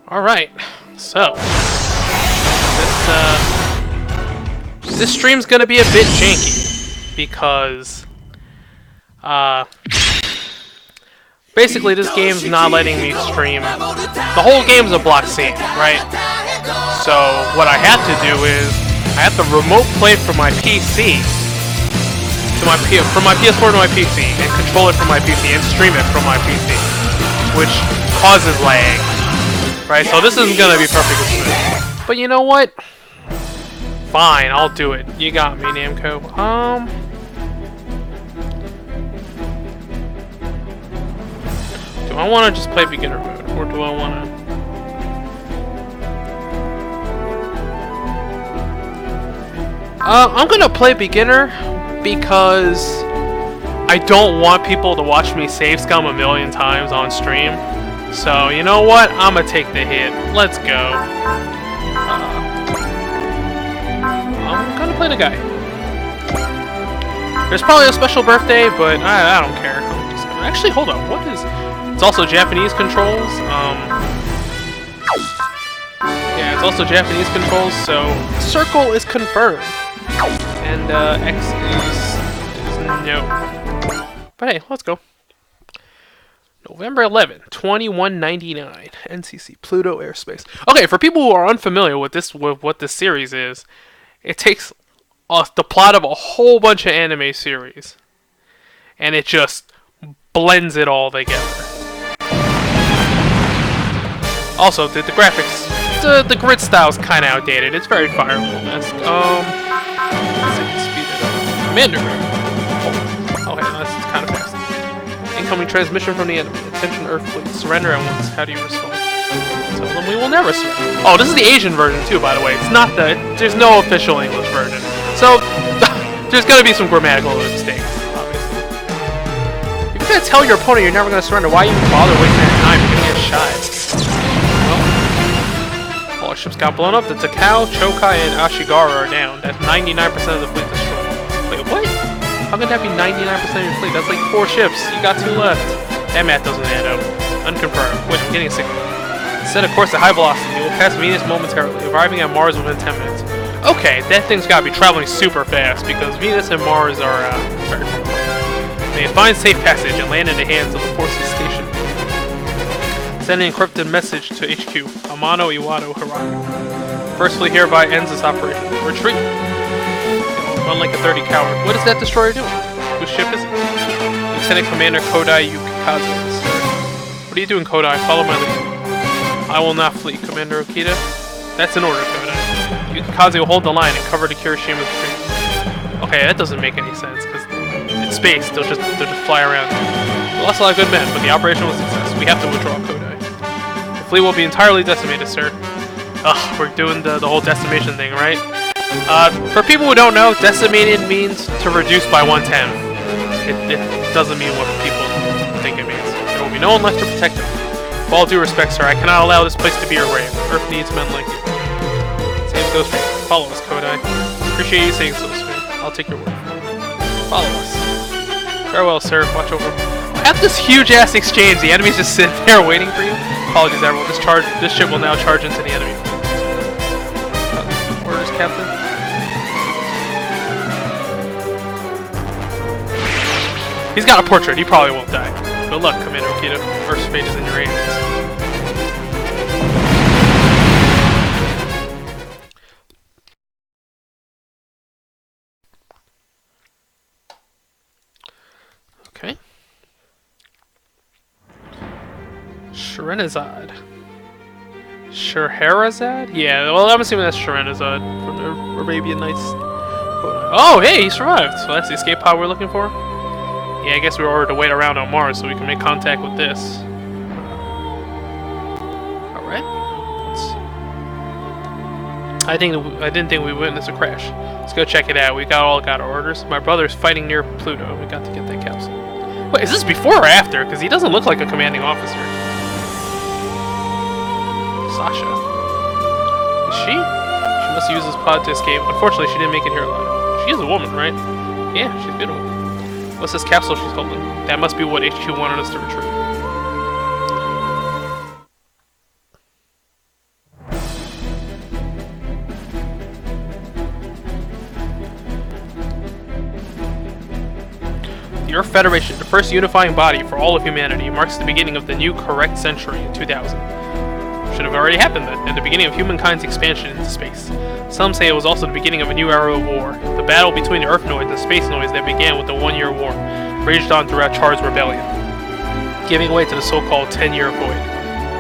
Alright, so this stream's gonna be a bit janky because basically this game's not letting me stream. The whole game's a block scene, right? So what I have to do is I have to remote play from my PC to from my PS4 to my PC and control it from my PC and stream it from my PC, which causes lag. Right, so this isn't gonna be perfectly smooth. But you know what? Fine, I'll do it. You got me, Namco. Do I want to just play beginner mode, or do I want to? I'm gonna play beginner because I don't want people to watch me save scum a million times on stream. So, you know what? I'm gonna take the hit. Let's go. I'm gonna play the guy. There's probably a special birthday, but I don't care. I'm just gonna... Actually, hold on. What is... It's also Japanese controls. Yeah, it's also Japanese controls, so circle is confirmed. And X is no. But hey, let's go. November 11th, 2199, NCC, Pluto Airspace. Okay, for people who are unfamiliar with what this series is, it takes the plot of a whole bunch of anime series, and it just blends it all together. Also, the graphics, the grid style is kind of outdated. It's very Fire Emblem-esque. Let's see, speed it up. Commander. Oh, okay, that's kind of fast. Incoming transmission from the enemy. Attention Earth fleet. Surrender at once. How do you respond? Tell them we will never surrender. Oh, this is the Asian version too, by the way. It's not the... There's no official English version. So, there's gonna be some grammatical mistakes, obviously. If you're gonna tell your opponent you're never gonna surrender, why even bother wasting your time? You're gonna get shot. Well, all our ships got blown up. The Takao, Chokai, and Ashigara are down. That's 99% of the fleet destroyed. Wait, what? How can that be 99% of your fleet? That's like 4 ships. You got 2 left. That math doesn't add up. Unconfirmed. Wait, I'm getting sick. Set a course at high velocity. You will pass Venus momentarily, arriving at Mars within 10 minutes. Okay, that thing's gotta be traveling super fast, because Venus and Mars are, very far. May find safe passage and land in the hands of the Forces Station. Send an encrypted message to HQ. Amano Iwado Hirano. First fleet hereby ends this operation. Retreat! Run like a 30 coward. What is that destroyer doing? Whose ship is it? Lieutenant Commander Kodai Yukikaze. What are you doing, Kodai? Follow my lead. I will not flee, Commander Okita. That's an order, Kodai. Yukikaze will hold the line and cover the Kirishima's retreat. Okay, that doesn't make any sense, because it's space. They'll just fly around. We lost a lot of good men, but the operation was a success. We have to withdraw, Kodai. The fleet will be entirely decimated, sir. Ugh, we're doing the whole decimation thing, right? For people who don't know, decimated means to reduce by 1/10. It doesn't mean what people think it means. There will be no one left to protect them. With all due respect, sir, I cannot allow this place to be your grave. Earth needs men like you. Same goes for you. Follow us, Kodai. Appreciate you saying so, sir. I'll take your word. Follow us. Farewell, sir. Watch over. After this huge-ass exchange, the enemy's just sitting there waiting for you. Apologies, everyone. This ship will now charge into the enemy. Orders, Captain. He's got a portrait. He probably won't die. Good luck, Commander Okita. First fate is in your hands. Okay. Shrenazad. Scheherazade? Yeah, well, I'm assuming that's Shrenazad from the Arabian Nights. Oh, hey, he survived. So that's the escape pod we're looking for? Yeah, I guess we were ordered to wait around on Mars so we can make contact with this. Alright. I didn't think we witnessed a crash. Let's go check it out. We all got our orders. My brother's fighting near Pluto. We got to get that capsule. Wait, is this before or after? Because he doesn't look like a commanding officer. Sasha. Is she? She must use this pod to escape. Unfortunately, she didn't make it here alive. She is a woman, right? Yeah, she's beautiful. What's this capsule she's holding? That must be what HQ wanted us to retrieve. The Earth Federation, the first unifying body for all of humanity, marks the beginning of the new correct century in 2000. Should have already happened then, and the beginning of humankind's expansion into space. Some say it was also the beginning of a new era of war. The battle between the Earthnoids and Spacenoids that began with the 1-year war raged on throughout Char's rebellion, giving way to the so-called 10-year void.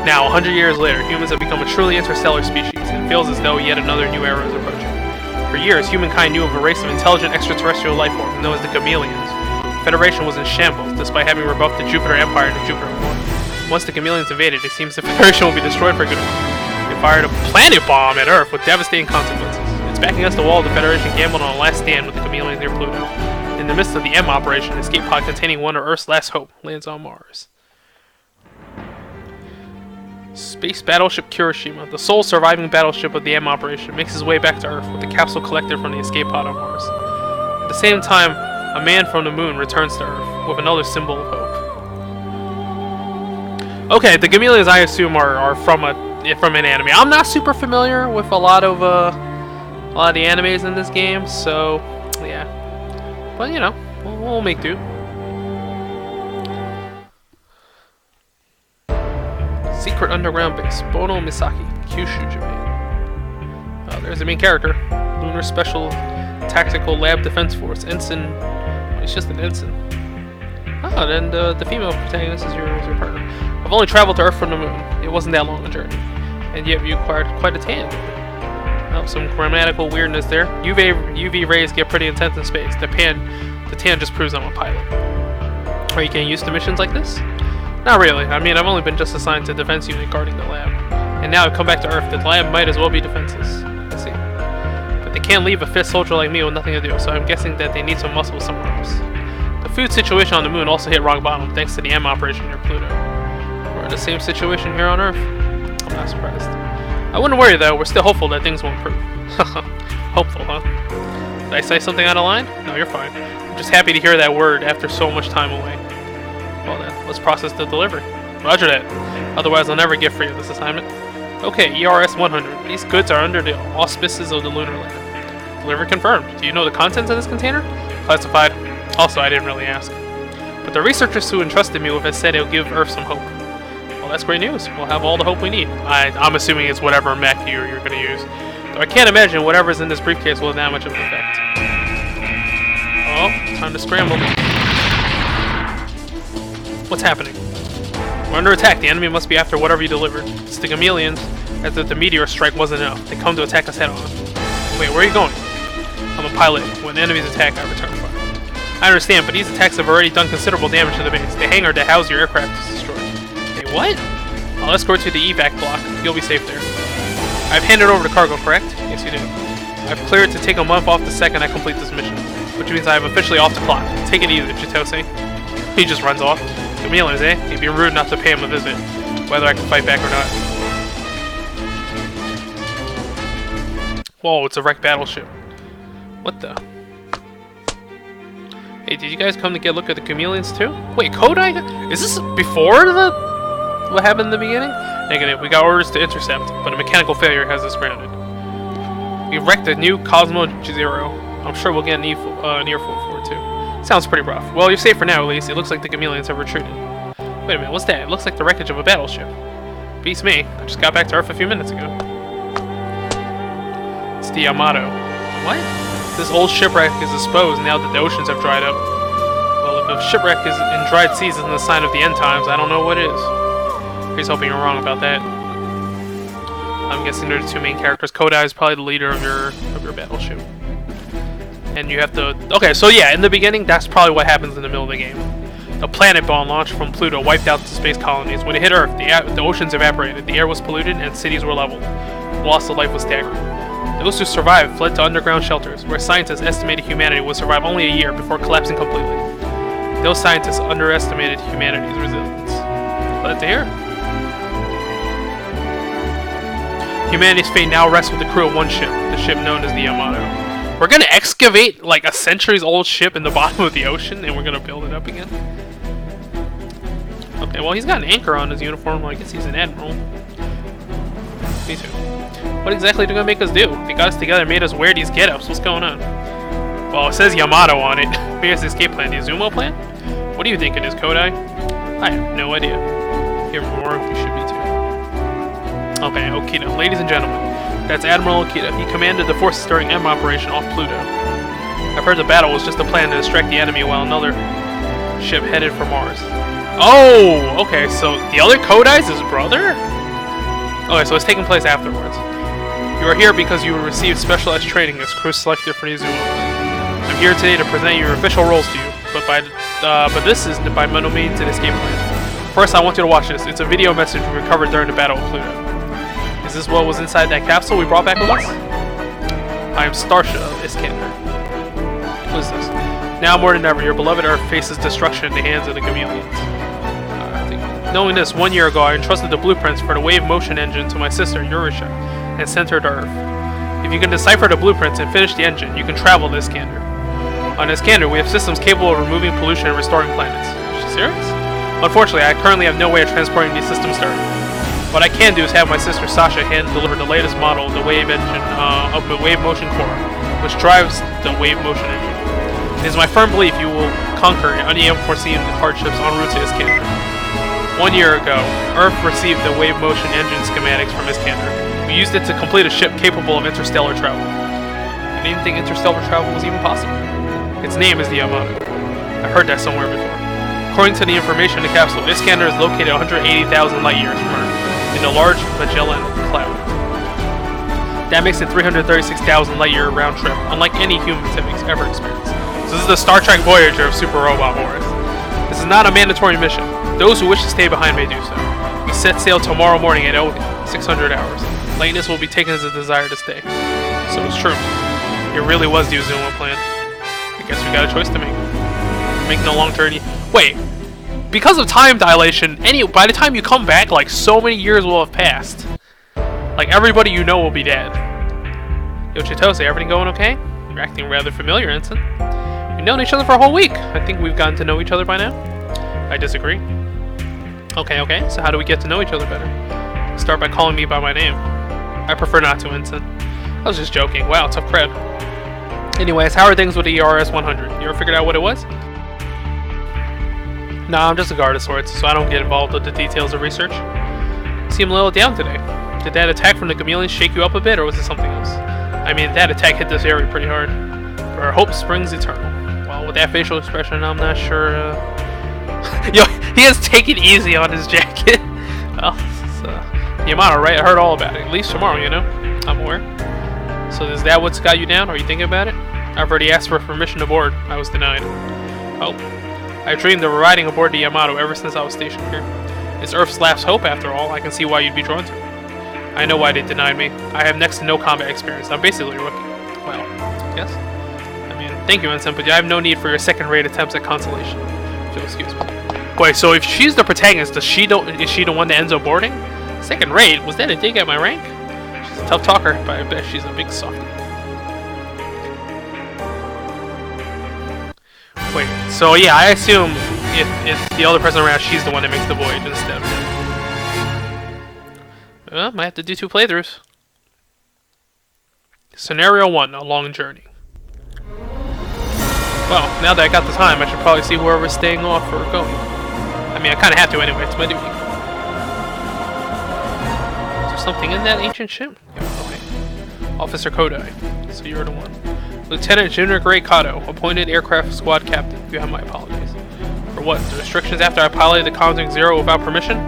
Now, 100 years later, humans have become a truly interstellar species, and it feels as though yet another new era is approaching. For years, humankind knew of a race of intelligent extraterrestrial life forms known as the chameleons. The Federation was in shambles, despite having rebuffed the Jupiter Empire and the Jupiter War. Once the chameleons invaded, it seems the Federation will be destroyed for good. They fired a planet bomb at Earth with devastating consequences. It's back against the wall, the Federation gambled on a last stand with the chameleons near Pluto. In the midst of the M operation, an escape pod containing one of Earth's last hope lands on Mars. Space Battleship Kirishima, the sole surviving battleship of the M operation, makes its way back to Earth with the capsule collected from the escape pod on Mars. At the same time, a man from the moon returns to Earth with another symbol of hope. Okay, the chameleons I assume are from an anime. I'm not super familiar with a lot of the animes in this game, so yeah. But you know, we'll make do. Secret underground base, Bono Misaki, Kyushu, Japan. Oh, there's the main character, Lunar Special Tactical Lab Defense Force, Ensign. Oh, he's just an ensign. Oh, then the female protagonist is your partner. I've only traveled to Earth from the moon. It wasn't that long a journey, and yet you acquired quite a tan. Oh, some grammatical weirdness there. UV rays get pretty intense in space. The tan just proves I'm a pilot. Are you getting used to missions like this? Not really. I mean, I've only been just assigned to defense unit guarding the lab, and now I've come back to Earth. The lab might as well be defenseless. I see. But they can't leave a fit soldier like me with nothing to do, so I'm guessing that they need some muscle somewhere else. The food situation on the moon also hit rock bottom thanks to the M operation near Pluto. We're in the same situation here on Earth. I'm not surprised. I wouldn't worry though, we're still hopeful that things will improve. Hopeful, huh? Did I say something out of line? No, you're fine. I'm just happy to hear that word after so much time away. Well then, let's process the delivery. Roger that. Otherwise I'll never get free of this assignment. Okay, ERS 100. These goods are under the auspices of the Lunar Lab. Delivery confirmed. Do you know the contents of this container? Classified. Also, I didn't really ask. But the researchers who entrusted me with it said it'll give Earth some hope. Well, that's great news. We'll have all the hope we need. I'm assuming it's whatever mech you're going to use. Though I can't imagine whatever's in this briefcase will have that much of an effect. Oh, time to scramble. What's happening? We're under attack. The enemy must be after whatever you delivered. It's the chameleons, as if the meteor strike wasn't enough. They come to attack us head on. Wait, where are you going? I'm a pilot. When enemies attack, I return fire. I understand, but these attacks have already done considerable damage to the base. The hangar to house your aircraft is destroyed. Wait, what? I'll escort you to the evac block. You'll be safe there. I've handed over the cargo, correct? Yes, you do. I've cleared to take a month off the second I complete this mission, which means I am officially off the clock. Take it easy, Chitose. He just runs off. Chameleons, eh? It'd be rude not to pay him a visit, whether I can fight back or not. Whoa, it's a wrecked battleship. What the? Hey, did you guys come to get a look at the chameleons too? Wait, Kodai? Is this before what happened in the beginning? Negative. We got orders to intercept, but a mechanical failure has us grounded. We wrecked a new Cosmo Zero. I'm sure we'll get an earful for it too. Sounds pretty rough. Well, you're safe for now, at least. It looks like the chameleons have retreated. Wait a minute, what's that? It looks like the wreckage of a battleship. Beats me. I just got back to Earth a few minutes ago. It's the Yamato. What? This old shipwreck is exposed now that the oceans have dried up. Well, if a shipwreck is in dried seas isn't a sign of the end times, I don't know what is. Here's hoping you're wrong about that. I'm guessing they're the two main characters. Kodai is probably the leader of your battleship. And you have to... Okay, so yeah, in the beginning, that's probably what happens in the middle of the game. The planet bomb launched from Pluto wiped out the space colonies. When it hit Earth, the oceans evaporated, the air was polluted, and cities were leveled. The loss of life was staggering. Those who survived fled to underground shelters, where scientists estimated humanity would survive only a year before collapsing completely. Those scientists underestimated humanity's resilience. Glad to hear. Humanity's fate now rests with the crew of one ship, the ship known as the Yamato. We're gonna excavate like a centuries-old ship in the bottom of the ocean, and we're gonna build it up again. Okay, well he's got an anchor on his uniform. Well, I guess he's an admiral. Me too. What exactly are they gonna make us do? They got us together and made us wear these get-ups. What's going on? Well, it says Yamato on it. Here's the escape plan. The Izumo plan? What do you think it is, Kodai? I have no idea. Here more, you should be too. Okay, Okita. Ladies and gentlemen, that's Admiral Okita. He commanded the forces during M operation off Pluto. I've heard the battle was just a plan to distract the enemy while another ship headed for Mars. Oh, okay, so the other Kodai's his brother? Okay, so it's taking place afterwards. You are here because you received specialized training as crew selected for the Izumo. I'm here today to present your official roles to you, but this is by no means an escape plan. First, I want you to watch this. It's a video message we recovered during the Battle of Pluto. Is this what was inside that capsule we brought back with us? I am Starsha of Iskander. What is this? Now more than ever, your beloved Earth faces destruction in the hands of the chameleons. Knowing this, 1 year ago, I entrusted the blueprints for the wave motion engine to my sister, Yurisha, and sent her to Earth. If you can decipher the blueprints and finish the engine, you can travel to Iskander. On Iskander, we have systems capable of removing pollution and restoring planets. Is she serious? Unfortunately, I currently have no way of transporting these systems to Earth. What I can do is have my sister Sasha hand-deliver the latest model of the wave engine of the wave motion core, which drives the wave motion engine. It is my firm belief you will conquer any unforeseen hardships en route to Iskander. 1 year ago, Earth received the wave motion engine schematics from Iskander. We used it to complete a ship capable of interstellar travel. I didn't think interstellar travel was even possible. Its name is the Yamato. I heard that somewhere before. According to the information in the capsule, Iskander is located 180,000 light years from Earth, in the large Magellan Cloud. That makes it 336,000 light year round trip, unlike any humans have ever experienced. So this is the Star Trek Voyager of Super Robot Wars. This is not a mandatory mission. Those who wish to stay behind may do so. We set sail tomorrow morning at 600 hours. Lateness will be taken as a desire to stay. So it's true. It really was the Izumo plan. I guess we got a choice to make. Making a long journey. Wait. Because of time dilation, by the time you come back, like, so many years will have passed. Like, everybody you know will be dead. Yo, Chitose, everything going okay? You're acting rather familiar, Ensign. We've known each other for a whole week. I think we've gotten to know each other by now. I disagree. Okay, so how do we get to know each other better? Start by calling me by my name. I prefer not to, Ensign. I was just joking. Wow, tough crowd. Anyways, how are things with the ERS-100? You ever figured out what it was? Nah, I'm just a guard of sorts, so I don't get involved with the details of research. You seem a little down today. Did that attack from the chameleons shake you up a bit, or was it something else? I mean, that attack hit this area pretty hard. But our hope springs eternal. Well, with that facial expression, I'm not sure, Yo, he has taken easy on his jacket. Well, it's Yamato, right? I heard all about it. At least tomorrow, you know? I'm aware. So is that what's got you down? Are you thinking about it? I've already asked for permission to board. I was denied. Oh. I dreamed of riding aboard the Yamato ever since I was stationed here. It's Earth's last hope, after all. I can see why you'd be drawn to it. I know why they denied me. I have next to no combat experience. I'm basically a rookie. Well, yes? I mean, thank you, Ensign, but I have no need for your second-rate attempts at consolation. So, excuse me. Wait, so if she's the protagonist, is she the one that ends up boarding? Second rate? Was that a dig at my rank? She's a tough talker, but I bet she's a big softie. Wait, so yeah, I assume if the other person around, she's the one that makes the voyage instead of him. Well, might have to do 2 playthroughs. Scenario 1, a long journey. Well, now that I got the time, I should probably see whoever's staying off or going. I mean, I kind of have to anyway, it's my duty. Is there something in that ancient ship? Yeah, okay. Officer Kodai, so you're the one. Lieutenant Junior Gray Kato, appointed aircraft squad captain. You have my apologies. For what? The restrictions after I piloted the Conjuring Zero without permission?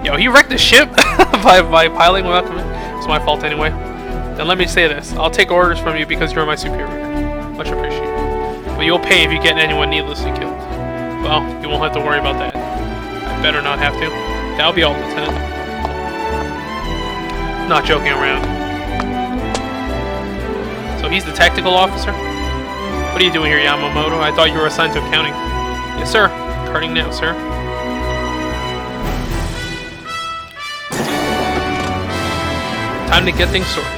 Yo, he wrecked the ship by piloting without permission? It's my fault anyway. Then let me say this. I'll take orders from you because you're my superior. Much appreciated. But you'll pay if you get anyone needlessly killed. Well, you won't have to worry about that. I better not have to. That'll be all, Lieutenant. Not joking around. So he's the tactical officer? What are you doing here, Yamamoto? I thought you were assigned to accounting. Yes, sir. Carting now, sir. Time to get things sorted.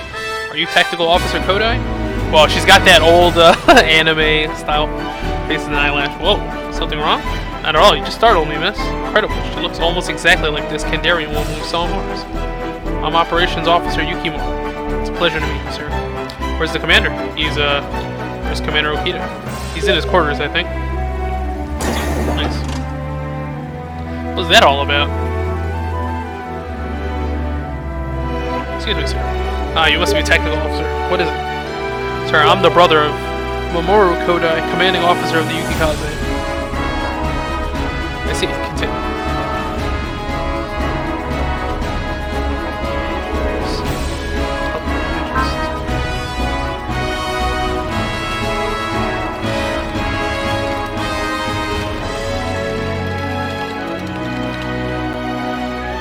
Are you tactical officer Kodai? Well, she's got that old anime style face and eyelash. Whoa, something wrong? Not at all, you just startled me, miss. Incredible, she looks almost exactly like this Kandarian woman we saw on Mars. I'm Operations Officer Yukimura. It's a pleasure to meet you, sir. Where's the commander? He's Where's Commander Okita? He's in his quarters, I think. Nice. What's that all about? Excuse me, sir. Ah, you must be a technical officer. What is it? Sir, I'm the brother of Mamoru Kodai, commanding officer of the Yukikaze. I see. Continue.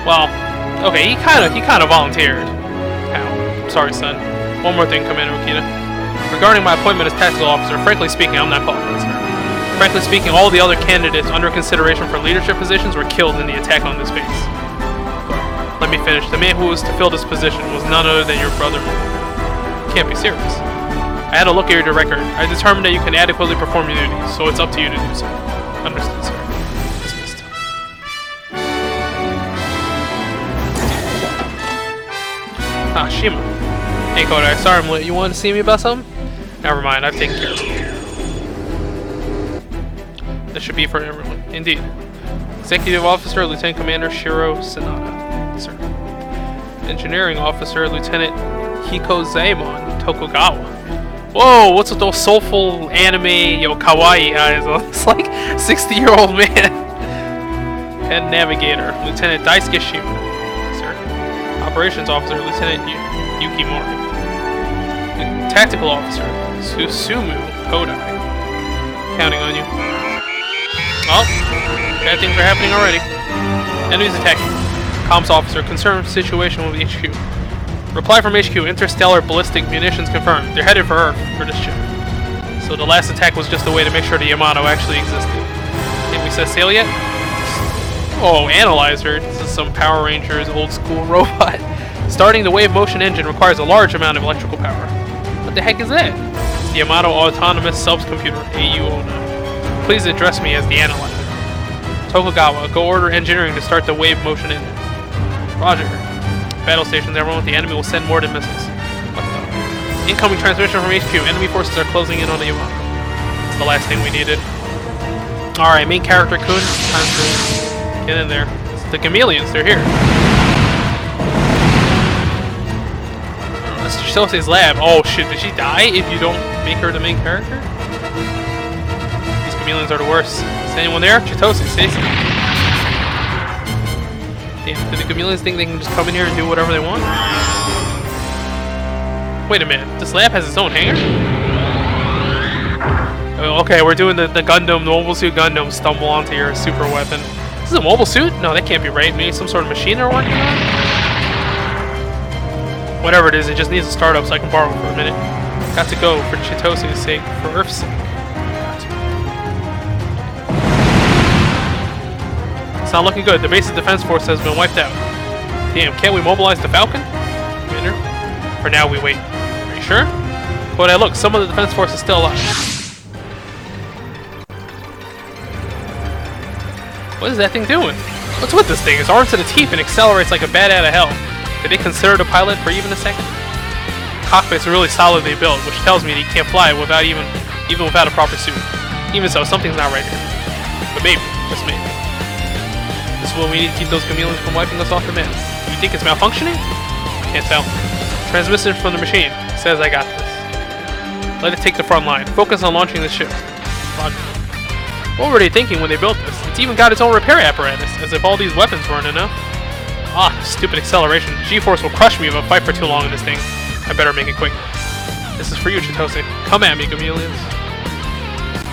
Well, okay, he kind of volunteered. Ow. Sorry, son. One more thing, Commander Okita. Regarding my appointment as tactical officer, frankly speaking, I'm not qualified, sir. Frankly speaking, all the other candidates under consideration for leadership positions were killed in the attack on this base. But, let me finish. The man who was to fill this position was none other than your brother. You can't be serious. I had a look at your record. I determined that you can adequately perform your duties, so it's up to you to do so. Understood, sir. Dismissed. Ah, Shima. Hey, Kodai, sorry I'm late. You wanted to see me about something? Never mind, I've taken care of it. This should be for everyone. Indeed. Executive Officer, Lieutenant Commander Shiro Sanada. Sir. Engineering Officer, Lieutenant Hikozaemon Tokugawa. Whoa, what's with those soulful anime, kawaii eyes? It's like 60-year-old man. Head Navigator, Lieutenant Daisuke Shima. Sir. Operations Officer, Lieutenant Yuki Mori. Tactical Officer, Susumu Kodai. Counting on you. Well, bad things are happening already. Enemies attacking. Comms Officer, concerned situation with HQ. Reply from HQ, interstellar ballistic munitions confirmed. They're headed for Earth for this ship. So the last attack was just a way to make sure the Yamato actually existed. Can we set sail yet? Oh, Analyzer. This is some Power Rangers old school robot. Starting the wave motion engine requires a large amount of electrical power. What the heck is that? It's the Yamato Autonomous Subcomputer, AU-09. Please address me as the Analyzer. Tokugawa, go order engineering to start the wave motion engine. Roger. Battle stations, everyone. The enemy will send more than missiles. What the? Incoming transmission from HQ. Enemy forces are closing in on the Yamato. It's the last thing we needed. Alright, main character Kun. Time to get in there. It's the chameleons, they're here. This is Chitose's lab. Oh shit, did she die if you don't make her the main character? These chameleons are the worst. Is anyone there? Chitose, say something. Damn, do the chameleons think they can just come in here and do whatever they want? Wait a minute, this lab has its own hangar? Oh, okay, we're doing the Gundam, the Mobile Suit Gundam stumble onto your super weapon. This is a mobile suit? No, that can't be right. Maybe some sort of machine they're working on? Whatever it is, it just needs to start up so I can borrow it for a minute. Got to go for Chitose's sake, for Earth's sake. It's not looking good. The base's defense force has been wiped out. Damn, can't we mobilize the Falcon? Commander? For now, we wait. Are you sure? But look, some of the defense force is still alive. What is that thing doing? What's with this thing? It's armed to the teeth and accelerates like a bat out of hell. Did they consider the pilot for even a second? Cockpits are really solidly built, which tells me that he can't fly without even without a proper suit. Even so, something's not right here. But maybe, just maybe. This is what we need to keep those chameleons from wiping us off the map. Do you think it's malfunctioning? Can't tell. Transmission from the machine. It says I got this. Let it take the front line. Focus on launching the ship. Roger. What were they thinking when they built this? It's even got its own repair apparatus, as if all these weapons weren't enough. Ah, stupid acceleration. G-force will crush me if I fight for too long in this thing. I better make it quick. This is for you, Chitose. Come at me, chameleons.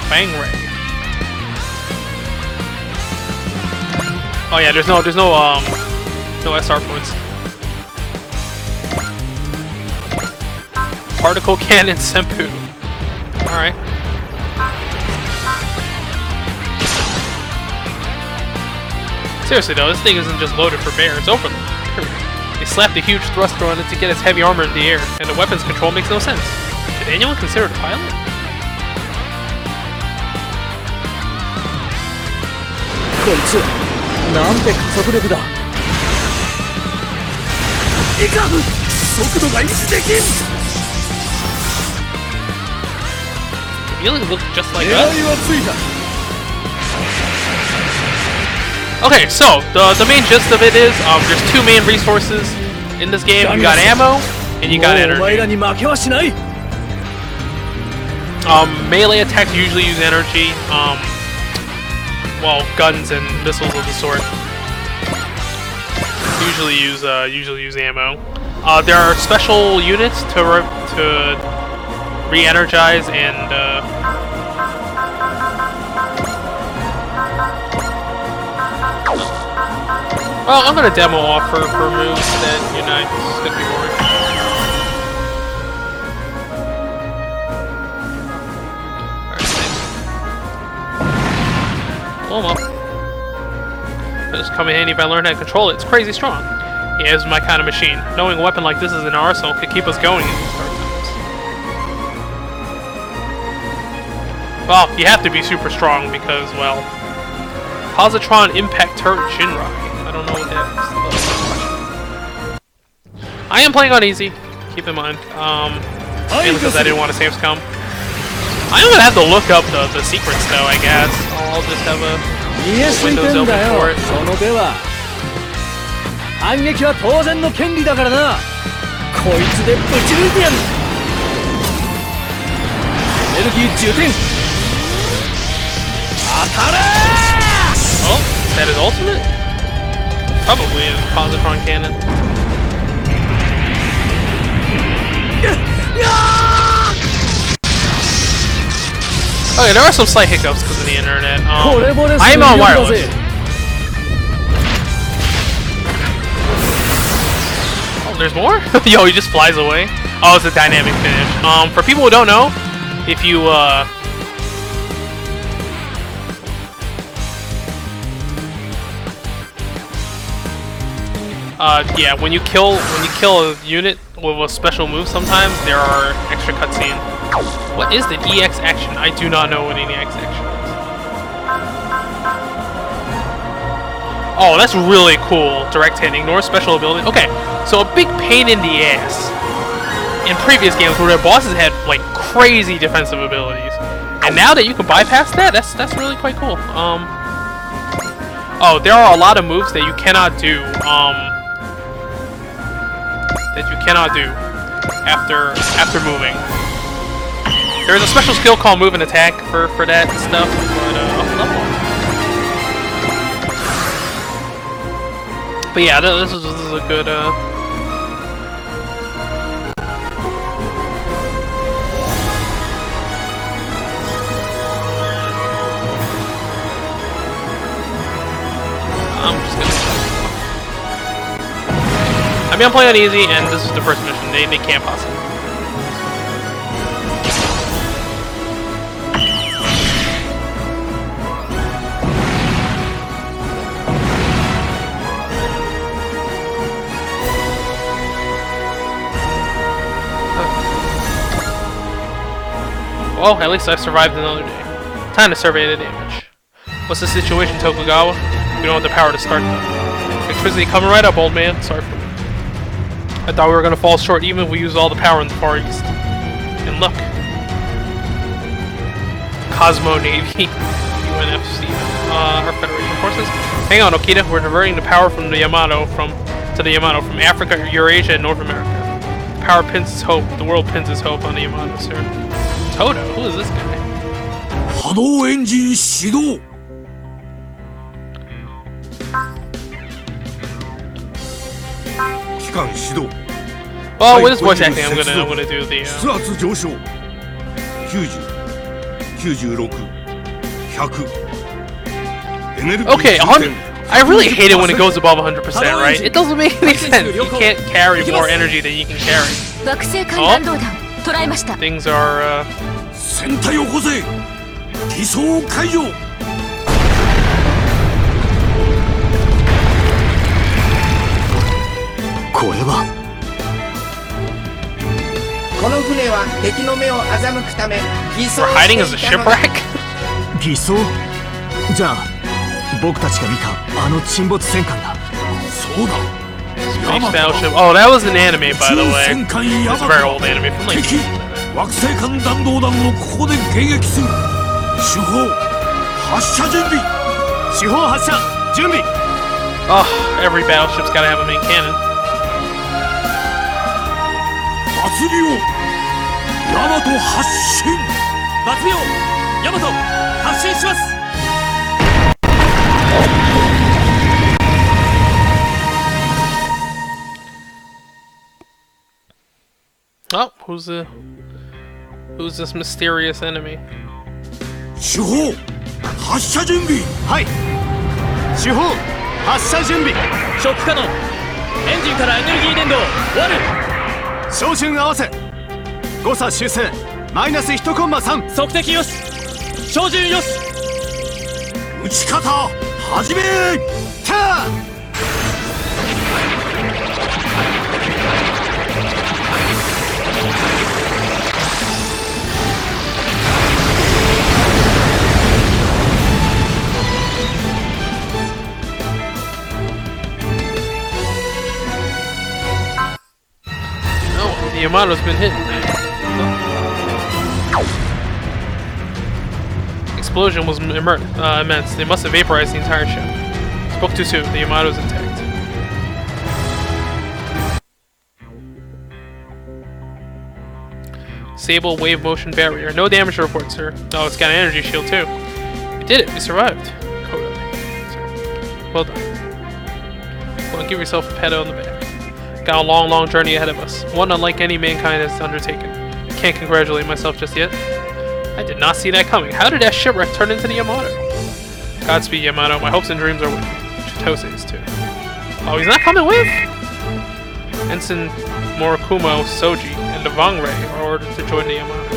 Bang Ray. Oh yeah, there's no SR points. Particle cannon Senpu. Alright. Seriously though, this thing isn't just loaded for bear, it's overloaded. They slapped a huge thruster on it to get its heavy armor in the air, and the weapons control makes no sense. Did anyone consider the pilot? Aliens look just like us. Okay, so the main gist of it is there's two main resources in this game. You got ammo and you got energy. Melee attacks usually use energy. Well, guns and missiles of the sort usually use ammo. There are special units to re-energize and well, I'm gonna demo off for moves that unite. It's gonna be boring. Alright. Blow 'em up. Just come in handy if I learn how to control it. It's crazy strong. Yeah, it's my kind of machine. Knowing a weapon like this is in our arsenal could keep us going in these dark times. Well, you have to be super strong because, well, positron impact turret Shinrai. I don't know what that is. I am playing on easy. Keep in mind. Mainly because I didn't want to save scum. I'm gonna have to look up the secrets though. I guess I'll just have a Windows open for it. 反撃は当然の権利だからな。こいつでぶち抜いてやる。エネルギー充填。当たれー！ Oh, is that his ultimate? Probably his positron cannon. Okay, there are some slight hiccups because of the internet. I am on wireless. There's more? Yo, he just flies away. Oh, it's a dynamic finish. For people who don't know, if you yeah, when you kill a unit with a special move, sometimes there are extra cutscenes. What is the EX action? I do not know what an EX action is. Oh, that's really cool. Direct hit, ignore special ability. Okay, so a big pain in the ass in previous games where their bosses had like crazy defensive abilities, and now that you can bypass that, that's really quite cool. Oh, there are a lot of moves that you cannot do. After moving. There's a special skill called move and attack for that stuff, but yeah, this is a good I'm just gonna I mean, I'm playing on easy, and this is the first mission. They can't possibly. Well, at least I survived another day. Time to survey the damage. What's the situation, Tokugawa? We don't have the power to start them. Electricity coming right up, old man. Sorry for me. I thought we were gonna fall short even if we used all the power in the Far East. And look. Cosmo Navy. UNFC. Our Federation forces. Hang on, Okita. We're diverting the power from the Yamato from Africa, Eurasia, and North America. The power pins its hope. The world pins its hope on the Yamato, sir. Toto? Who is this guy? Hadou engine shidou. Well, with his voice acting, I'm gonna do the. Okay, I really hate it when it goes above 100%, right? It doesn't make any sense. You can't carry more energy than you can carry. Oh, things are. We're hiding as a shipwreck? Space battleship. Oh, that was an anime, by the way. It's a very old anime from like 惑星間弾道弾をここで迎撃する。主砲発射準備。主砲発射準備。 Oh, every battleship's gotta have a main cannon. 罰領ヤマト発進。罰領ヤマト発進します。 Oh, who's this mysterious enemy? 主砲発射準備。はい。主砲発射準備。ショック可能。エンジンからエネルギー伝導終わる。照準合わせ。誤差修正マイナス1コンマ3。測定よし。照準よし。撃ち方始め。ター。 The Yamato's been hit. Explosion was immense. They must have vaporized the entire ship. Spoke too soon. The Yamato's intact. Sable wave motion barrier. No damage to report, sir. Oh, it's got an energy shield too. We did it. We survived. Well done. Well, give yourself a pat on the back. Got a long, long journey ahead of us. One unlike any mankind has undertaken. Can't congratulate myself just yet. I did not see that coming. How did that shipwreck turn into the Yamato? Godspeed, Yamato. My hopes and dreams are with you. Chitose is too. Oh, he's not coming with? Ensign Morokumo, Soji, and Devangre are ordered to join the Yamato.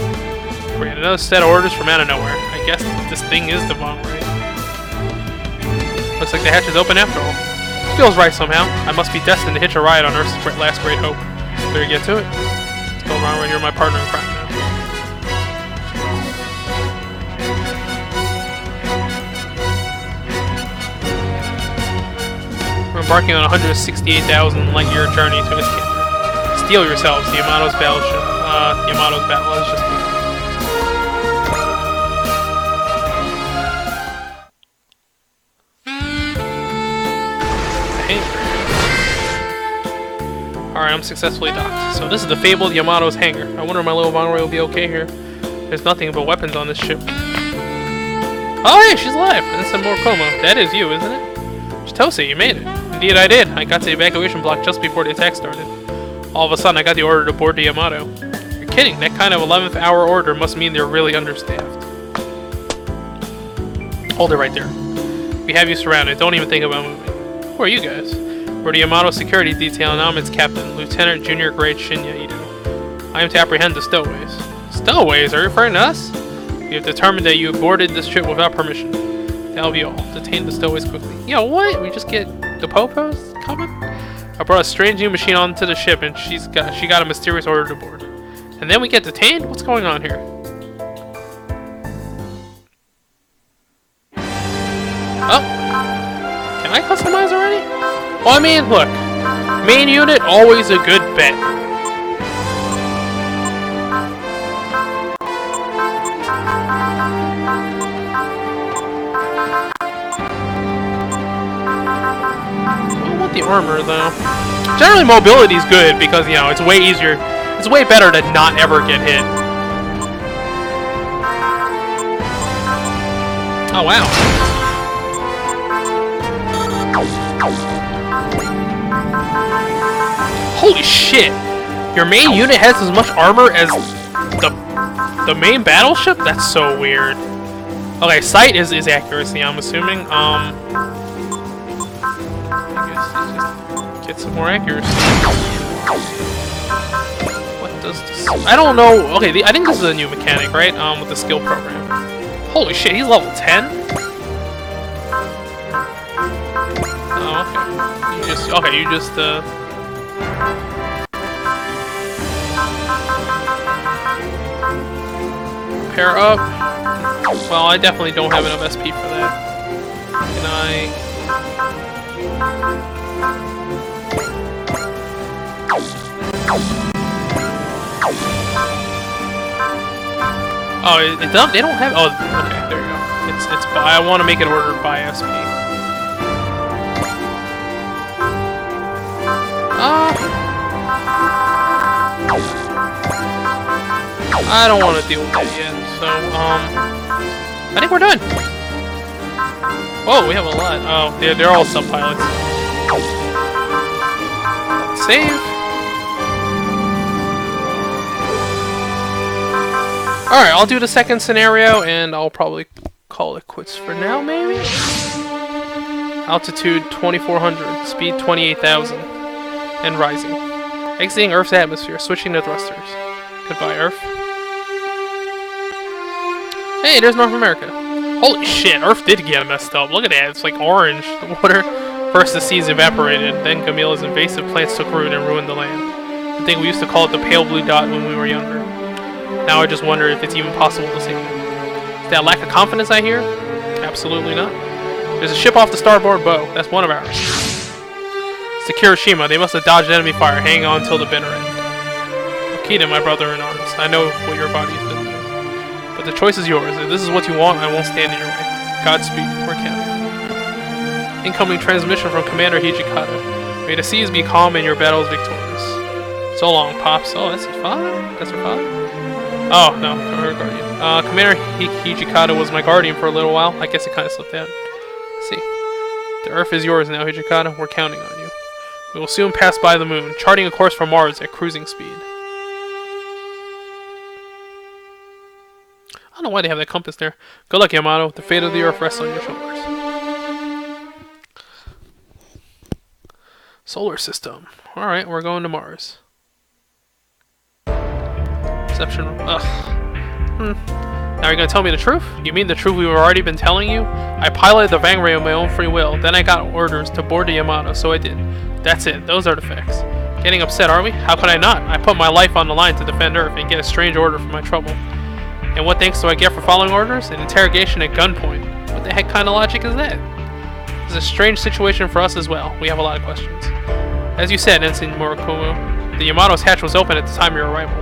We're getting another set of orders from out of nowhere. I guess this thing is Devangre. Looks like the hatch is open after all. Feels right somehow. I must be destined to hitch a ride on Earth's last great hope. Better get to it. Let's go around right here, my partner in crime now. We're embarking on a 168,000 light-year journey to Iskander. Steel yourselves. The Yamato's battleship. Yamato's battle has just begun. Alright, I'm successfully docked. So this is the fabled Yamato's hangar. I wonder if my little Vangre will be okay here. There's nothing but weapons on this ship. Oh hey, she's alive! And some more Como. That is you, isn't it? Chitose, you made it. Indeed I did. I got to the evacuation block just before the attack started. All of a sudden I got the order to board the Yamato. You're kidding, that kind of 11th hour order must mean they're really understaffed. Hold it right there. We have you surrounded, don't even think about moving. Who are you guys? For the Yamato security detail, and I'm its captain, Lieutenant Junior Grade Shinya Ito. I am to apprehend the stowaways. Stowaways? Are you referring to us? We have determined that you boarded this ship without permission. That'll be all. Detain the stowaways quickly. Yo, what? We just get the popos coming? I brought a strange new machine onto the ship, and she got a mysterious order to board. And then we get detained? What's going on here? Oh. Can I customize already? Well, I mean, look, main unit, always a good bet. I don't want the armor, though. Generally, mobility is good because, you know, it's way easier. It's way better to not ever get hit. Oh, wow. Holy shit! Your main unit has as much armor as the main battleship? That's so weird. Okay, sight is accuracy, I'm assuming. I guess let's just get some more accuracy. What does this? I don't know. Okay, I think this is a new mechanic, right? With the skill program. Holy shit, he's level 10? Oh, okay. You just pair up. Well, I definitely don't have enough SP for that. Can I? Oh, it don't. They don't have. Oh, okay. There you go. It's. I want to make it ordered by SP. I don't want to deal with it yet. So I think we're done. Whoa, we have a lot. Oh, they're all subpilots. Save. Alright, I'll do the second scenario and I'll probably call it quits for now, maybe? Altitude 2400, speed 28,000, and rising. Exiting Earth's atmosphere, switching to thrusters. Goodbye, Earth. Hey, there's North America. Holy shit, Earth did get messed up. Look at that, it's like orange. The water. First the seas evaporated, then Camilla's invasive plants took root and ruined the land. I think we used to call it the pale blue dot when we were younger. Now I just wonder if it's even possible to save it. Is that lack of confidence I hear? Absolutely not. There's a ship off the starboard bow. That's one of ours. It's the Kirishima. They must have dodged enemy fire. Hang on till the bitter end. Okita, my brother in arms. I know what your body's been through. But the choice is yours. If this is what you want, I won't stand in your way. Godspeed. We're counting. Incoming transmission from Commander Hijikata. May the seas be calm and your battles victorious. So long, Pops. Oh, that's his father? That's her father? Oh, no, her guardian. Commander Hijikata was my guardian for a little while. I guess it kind of slipped out. Let's see. The Earth is yours now, Hijikata. We're counting on you. We will soon pass by the moon, charting a course for Mars at cruising speed. I don't know why they have that compass there. Good luck, Yamato. The fate of the Earth rests on your shoulders. Solar system. Alright, we're going to Mars. Reception. Ugh. Now you're gonna tell me the truth? You mean the truth we've already been telling you? I piloted the Vangray on my own free will, then I got orders to board the Yamato, so I did. That's it, those are the facts. Getting upset, are we? How could I not? I put my life on the line to defend Earth and get a strange order for my trouble. And what thanks do I get for following orders? An interrogation at gunpoint. What the heck kind of logic is that? It's a strange situation for us as well. We have a lot of questions. As you said, Ensign Murakumo, the Yamato's hatch was open at the time of your arrival.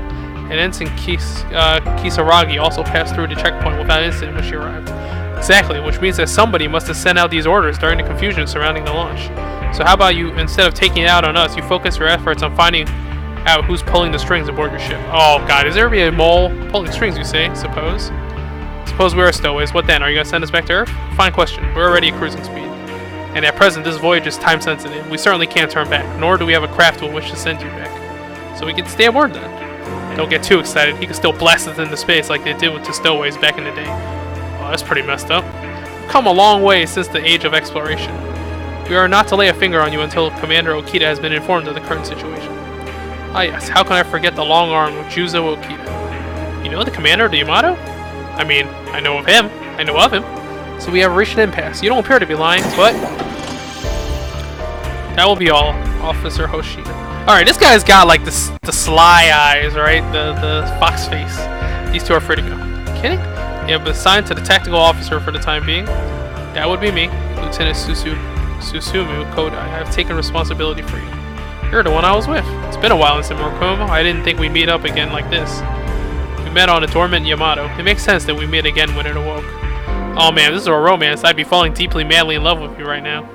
And Ensign Kisaragi also passed through the checkpoint without incident when she arrived. Exactly, which means that somebody must have sent out these orders during the confusion surrounding the launch. So how about you, instead of taking it out on us, you focus your efforts on finding out who's pulling the strings aboard your ship. Oh god, is there gonna be a mole pulling strings, you say? Suppose we are stowaways. What then? Are you gonna send us back to Earth? Fine question. We're already at cruising speed. And at present, this voyage is time sensitive. We certainly can't turn back, nor do we have a craft with which to send you back. So we can stay aboard then. Don't get too excited. He can still blast us into space like they did with the stowaways back in the day. Oh, that's pretty messed up. We've come a long way since the age of exploration. We are not to lay a finger on you until Commander Okita has been informed of the current situation. Ah yes, how can I forget the long-armed Juzo Okita? You know the commander of the Yamato? I mean, I know of him. So we have reached an impasse. You don't appear to be lying, but... that will be all, Officer Hoshida. Alright, this guy's got like the sly eyes, right? The fox face. These two are free to go. Kidding? You have been assigned to the tactical officer for the time being. That would be me, Lieutenant Susumu Kodai. I have taken responsibility for you. You're the one I was with. It's been a while since Murakumo. I didn't think we'd meet up again like this. We met on a dormant Yamato. It makes sense that we meet again when it awoke. Oh man, this is a romance. I'd be falling deeply, madly in love with you right now.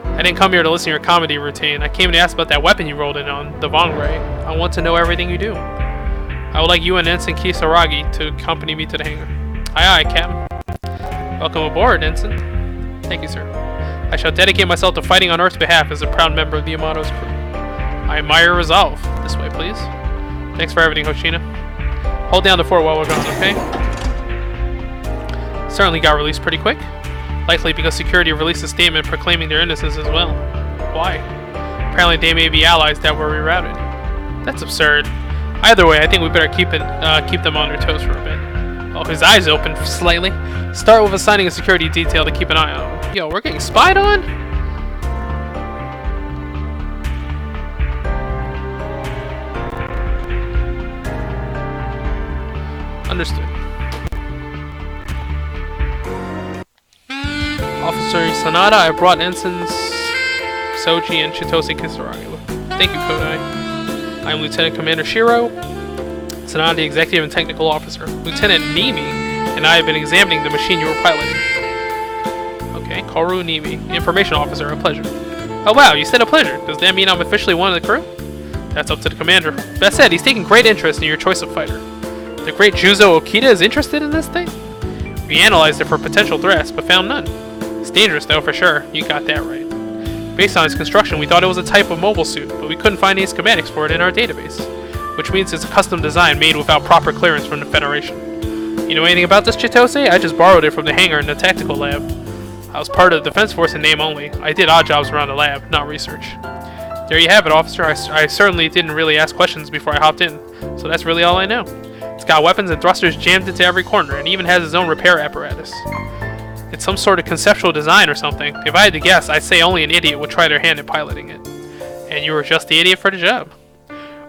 I didn't come here to listen to your comedy routine. I came to ask about that weapon you rolled in on, the Vangray. I want to know everything you do. I would like you and Ensign Kisaragi to accompany me to the hangar. Aye aye, Captain. Welcome aboard, Ensign. Thank you, sir. I shall dedicate myself to fighting on Earth's behalf as a proud member of the Yamato's crew. I admire your resolve. This way, please. Thanks for everything, Hoshina. Hold down the fort while we're gone, okay? Certainly got released pretty quick. Likely because security released a statement proclaiming their innocence as well. Why? Apparently they may be allies that were rerouted. That's absurd. Either way, I think we better keep them on their toes for a bit. Oh, his eyes opened slightly. Start with assigning a security detail to keep an eye on. Yo, we're getting spied on? Understood. Officer Sanada, I brought Ensigns Soji and Chitose Kisaragi. Thank you, Kodai. I'm Lieutenant Commander Shiro. Tsunade, the executive and technical officer. Lieutenant Nimi and I have been examining the machine you were piloting. Okay, Kaoru Nimi, information officer, a pleasure. Oh wow, you said a pleasure. Does that mean I'm officially one of the crew? That's up to the commander. That said, he's taking great interest in your choice of fighter. The great Juzo Okita is interested in this thing? We analyzed it for potential threats, but found none. It's dangerous though, for sure. You got that right. Based on its construction, we thought it was a type of mobile suit, but we couldn't find any schematics for it in our database. Which means it's a custom design made without proper clearance from the Federation. You know anything about this, Chitose? I just borrowed it from the hangar in the tactical lab. I was part of the Defense Force in name only. I did odd jobs around the lab, not research. There you have it, officer. I certainly didn't really ask questions before I hopped in, so that's really all I know. It's got weapons and thrusters jammed into every corner, and even has its own repair apparatus. It's some sort of conceptual design or something. If I had to guess, I'd say only an idiot would try their hand at piloting it. And you were just the idiot for the job.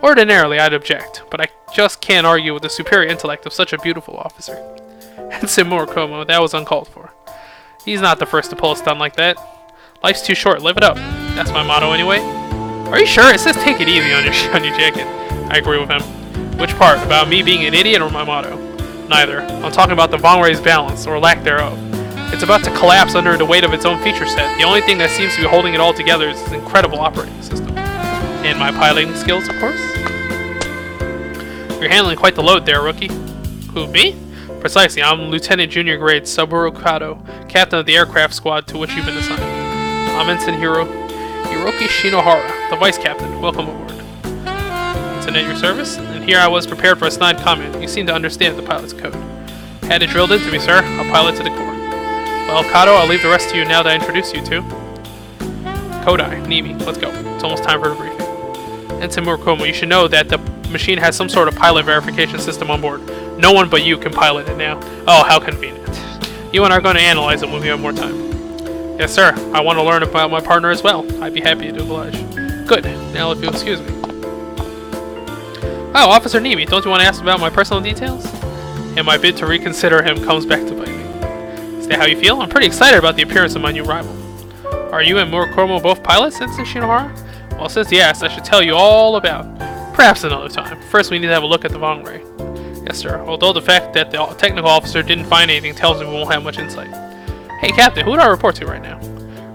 Ordinarily, I'd object, but I just can't argue with the superior intellect of such a beautiful officer. Ensign Murakumo, that was uncalled for. He's not the first to pull a stunt like that. Life's too short, live it up. That's my motto anyway. Are you sure? It says take it easy on your jacket. I agree with him. Which part? About me being an idiot or my motto? Neither. I'm talking about the Vongrei's balance, or lack thereof. It's about to collapse under the weight of its own feature set. The only thing that seems to be holding it all together is its incredible operating system. And my piloting skills, of course. You're handling quite the load there, rookie. Who, me? Precisely, I'm Lieutenant Junior Grade Saburo Kato, captain of the aircraft squad to which you've been assigned. I'm Ensign Hiroki Shinohara, the vice captain. Welcome aboard. Ensign at your service, and here I was prepared for a snide comment. You seem to understand the pilot's code. Had it drilled into me, sir. I'll pilot to the core. Well, Kato, I'll leave the rest to you now that I introduce you to Kodai, Nimi. Let's go. It's almost time for the briefing. Ensign Murakumo, you should know that the machine has some sort of pilot verification system on board. No one but you can pilot it now. Oh, how convenient. You and I are going to analyze it when we have more time. Yes, sir. I want to learn about my partner as well. I'd be happy to oblige. Good. Now if you'll excuse me. Oh, Officer Nimi, don't you want to ask about my personal details? And my bid to reconsider him comes back to bite me. Is that how you feel? I'm pretty excited about the appearance of my new rival. Are you and Murakumo both pilots, Ensign Shinohara? Well, since yes, I should tell you all about. Perhaps another time. First, we need to have a look at the Vongrei. Yes, sir. Although the fact that the technical officer didn't find anything tells me we won't have much insight. Hey, Captain, who do I report to right now?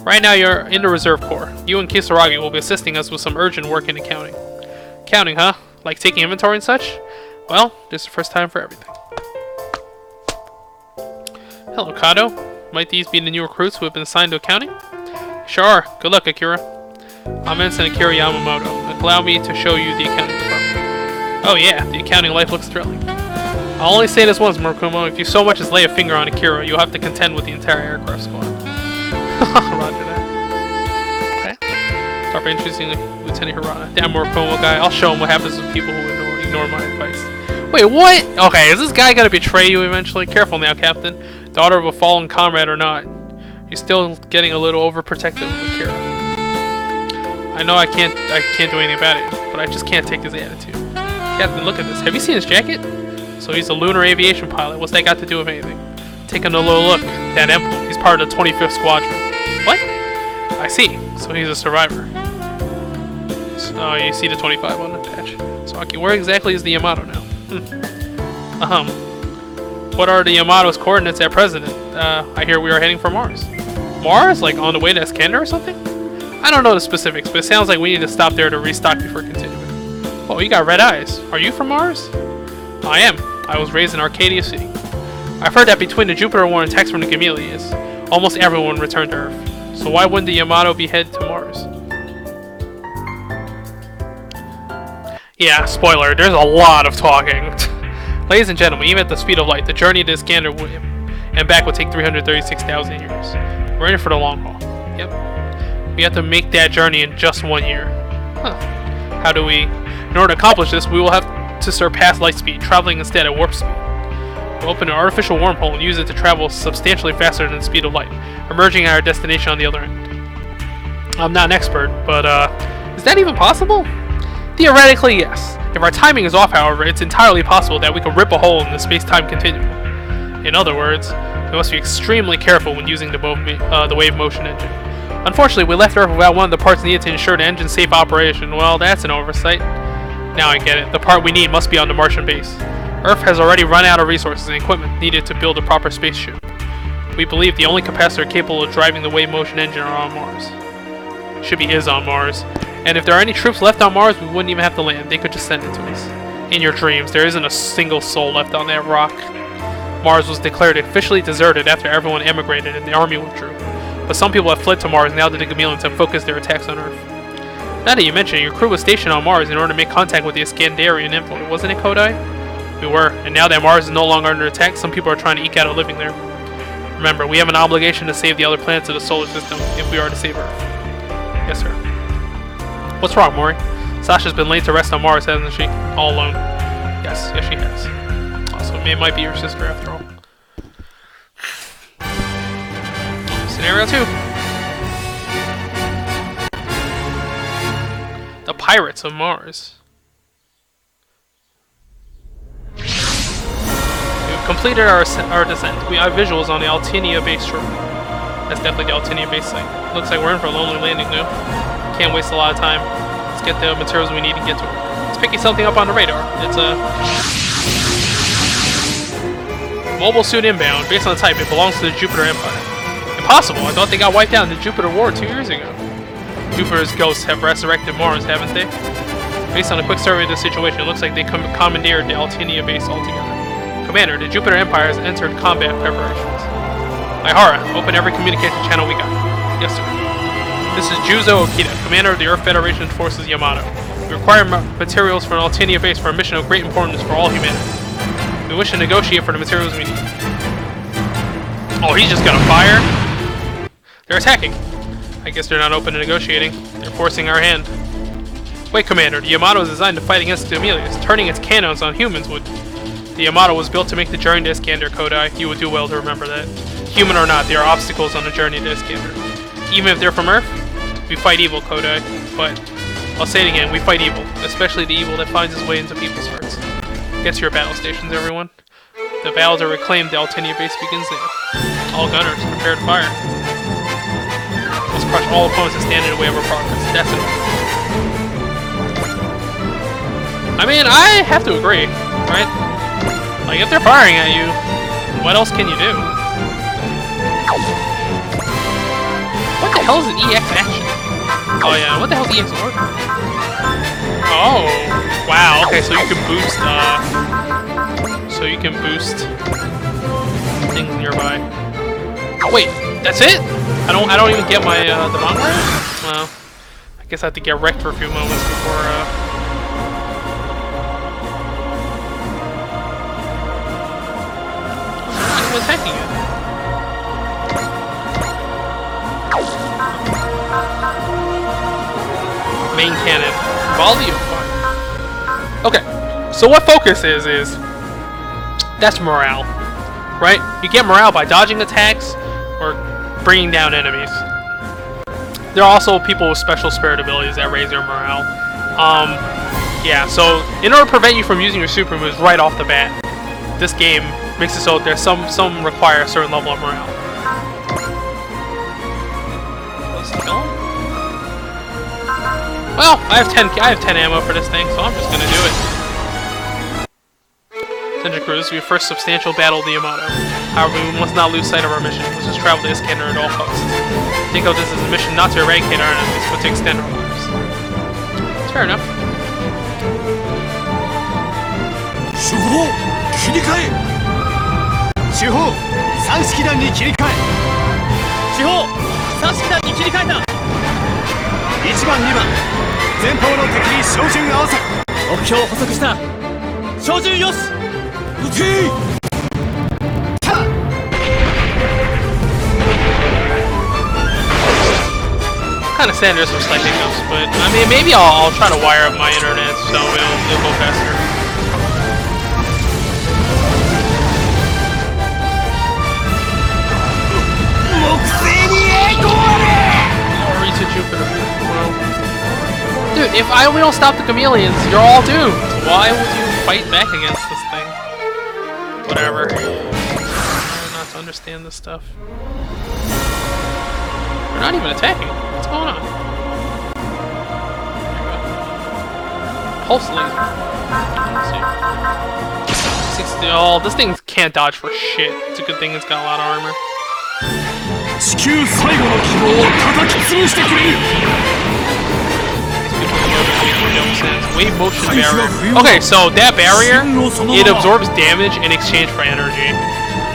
Right now, you're in the Reserve Corps. You and Kisaragi will be assisting us with some urgent work in accounting. Accounting, huh? Like taking inventory and such? Well, this is the first time for everything. Hello, Kato. Might these be the new recruits who have been assigned to accounting? Sure. Good luck, Akira. I'm Ensign Akira Yamamoto. Allow me to show you the accounting department. Oh yeah, the accounting life looks thrilling. I'll only say this once, Murakumo. If you so much as lay a finger on Akira, you'll have to contend with the entire aircraft squad. Roger that. Okay. Start by introducing Lieutenant Hirata. Damn Murakumo guy. I'll show him what happens with people who ignore my advice. Wait, what? Okay, is this guy gonna betray you eventually? Careful now, Captain. Daughter of a fallen comrade or not. You're still getting a little overprotective of Akira. I know I can't do anything about it, but I just can't take his attitude. Captain, look at this. Have you seen his jacket? So he's a lunar aviation pilot. What's that got to do with anything? Taking a little look. That emblem. He's part of the 25th Squadron. What? I see. So he's a survivor. So you see the 25 on the patch. So okay, where exactly is the Yamato now? What are the Yamato's coordinates at present? I hear we are heading for Mars. Mars? Like on the way to Iskandar or something? I don't know the specifics, but it sounds like we need to stop there to restock before continuing. Oh, you got red eyes. Are you from Mars? I am. I was raised in Arcadia City. I've heard that between the Jupiter War and attacks from the Gamalias, almost everyone returned to Earth. So why wouldn't the Yamato be headed to Mars? Yeah, spoiler, there's a lot of talking. Ladies and gentlemen, even at the speed of light, the journey to Iskandar and back would take 336,000 years. We're in it for the long haul. Yep. We have to make that journey in just 1 year. Huh. How do we... In order to accomplish this, we will have to surpass light speed, traveling instead at warp speed. We'll open an artificial wormhole and use it to travel substantially faster than the speed of light, emerging at our destination on the other end. I'm not an expert, but is that even possible? Theoretically, yes. If our timing is off, however, it's entirely possible that we could rip a hole in the space-time continuum. In other words, we must be extremely careful when using the wave motion engine. Unfortunately, we left Earth without one of the parts needed to ensure the engine's safe operation. Well, that's an oversight. Now I get it. The part we need must be on the Martian base. Earth has already run out of resources and equipment needed to build a proper spaceship. We believe the only capacitor capable of driving the wave motion engine are on Mars. Should be is on Mars. And if there are any troops left on Mars, we wouldn't even have to land. They could just send it to us. In your dreams, there isn't a single soul left on that rock. Mars was declared officially deserted after everyone emigrated and the army withdrew. But some people have fled to Mars now that the Gamillions have focused their attacks on Earth. Now that you mention it, your crew was stationed on Mars in order to make contact with the Iskandarian envoy, wasn't it, Kodai? We were, and now that Mars is no longer under attack, some people are trying to eke out a living there. Remember, we have an obligation to save the other planets of the solar system if we are to save Earth. Yes, sir. What's wrong, Mori? Sasha's been laid to rest on Mars, hasn't she? All alone. Yes, she has. Also, it might be your sister after all. Scenario 2. The Pirates of Mars. We've completed our descent. We have visuals on the Altinia base shore. That's definitely the Altinia base site. Looks like we're in for a lonely landing now. Can't waste a lot of time. Let's get the materials we need and get to it. It's picking something up on the radar. It's a mobile suit inbound. Based on the type, it belongs to the Jupiter Empire. Impossible! I thought they got wiped out in the Jupiter War 2 years ago. Jupiter's ghosts have resurrected Mars, haven't they? Based on a quick survey of the situation, it looks like they commandeered the Altinia base altogether. Commander, the Jupiter Empire has entered combat preparations. Aihara, open every communication channel we got. Yes, sir. This is Juzo Okita, commander of the Earth Federation Forces Yamato. We require materials for an Altinia base for a mission of great importance for all humanity. We wish to negotiate for the materials we need. Oh, he's just gonna fire? They're attacking. I guess they're not open to negotiating. They're forcing our hand. Wait, Commander, the Yamato is designed to fight against the Amelias. Turning its cannons on humans would... The Yamato was built to make the journey to Iskander, Kodai. You would do well to remember that. Human or not, there are obstacles on the journey to Iskander. Even if they're from Earth, we fight evil, Kodai. But, I'll say it again, we fight evil. Especially the evil that finds its way into people's hearts. Get to your battle stations, everyone. The battle to reclaim the Altinia base begins now. All gunners, prepare to fire. Let's crush all opponents that stand in the way of our progress. That's it. I mean, I have to agree, right? Like, if they're firing at you, what else can you do? What the hell is an EX action? Oh yeah, what the hell is EX order? Oh, wow, okay, so you can boost, things nearby. Oh wait, that's it? I don't even get my, the manga? Well, I guess I have to get wrecked for a few moments before, I'm attacking it. Main cannon. Volley of fire. Okay, so what focus is that's morale, right? You get morale by dodging attacks or bringing down enemies. There are also people with special spirit abilities that raise your morale. Yeah, so in order to prevent you from using your super moves right off the bat, this game makes it so there's some require a certain level of morale. Let's kill him. Well, I have 10 ammo for this thing, so I'm just gonna do it. Attention crew, this will be your first substantial battle of the Yamato. However, we must not lose sight of our mission. Let's just travel to Iskander at all costs. Think of this as a mission not to eradicate our enemies, but to extend our lives. It's fair enough. 手法切り替え手法三式弾に切り替え手法三式弾に切り替えた1番2番前方の敵に照準合わせ目標捕捉した照準よし撃て Kind of standard some slight hiccups, but I mean maybe I'll try to wire up my internet so it'll go faster. Glory to Jupiter. Well, dude, if we don't stop the chameleons, you're all doomed. Why would you fight back against this thing? Whatever. I'm not to understand this stuff. They're not even attacking. What's going on? pulse laser. Let's see. 60. Oh, this thing can't dodge for shit. It's a good thing it's got a lot of armor. 地球最後の希望を叩き潰してくれる Wave motion barrier. Okay, so that barrier, it absorbs damage in exchange for energy.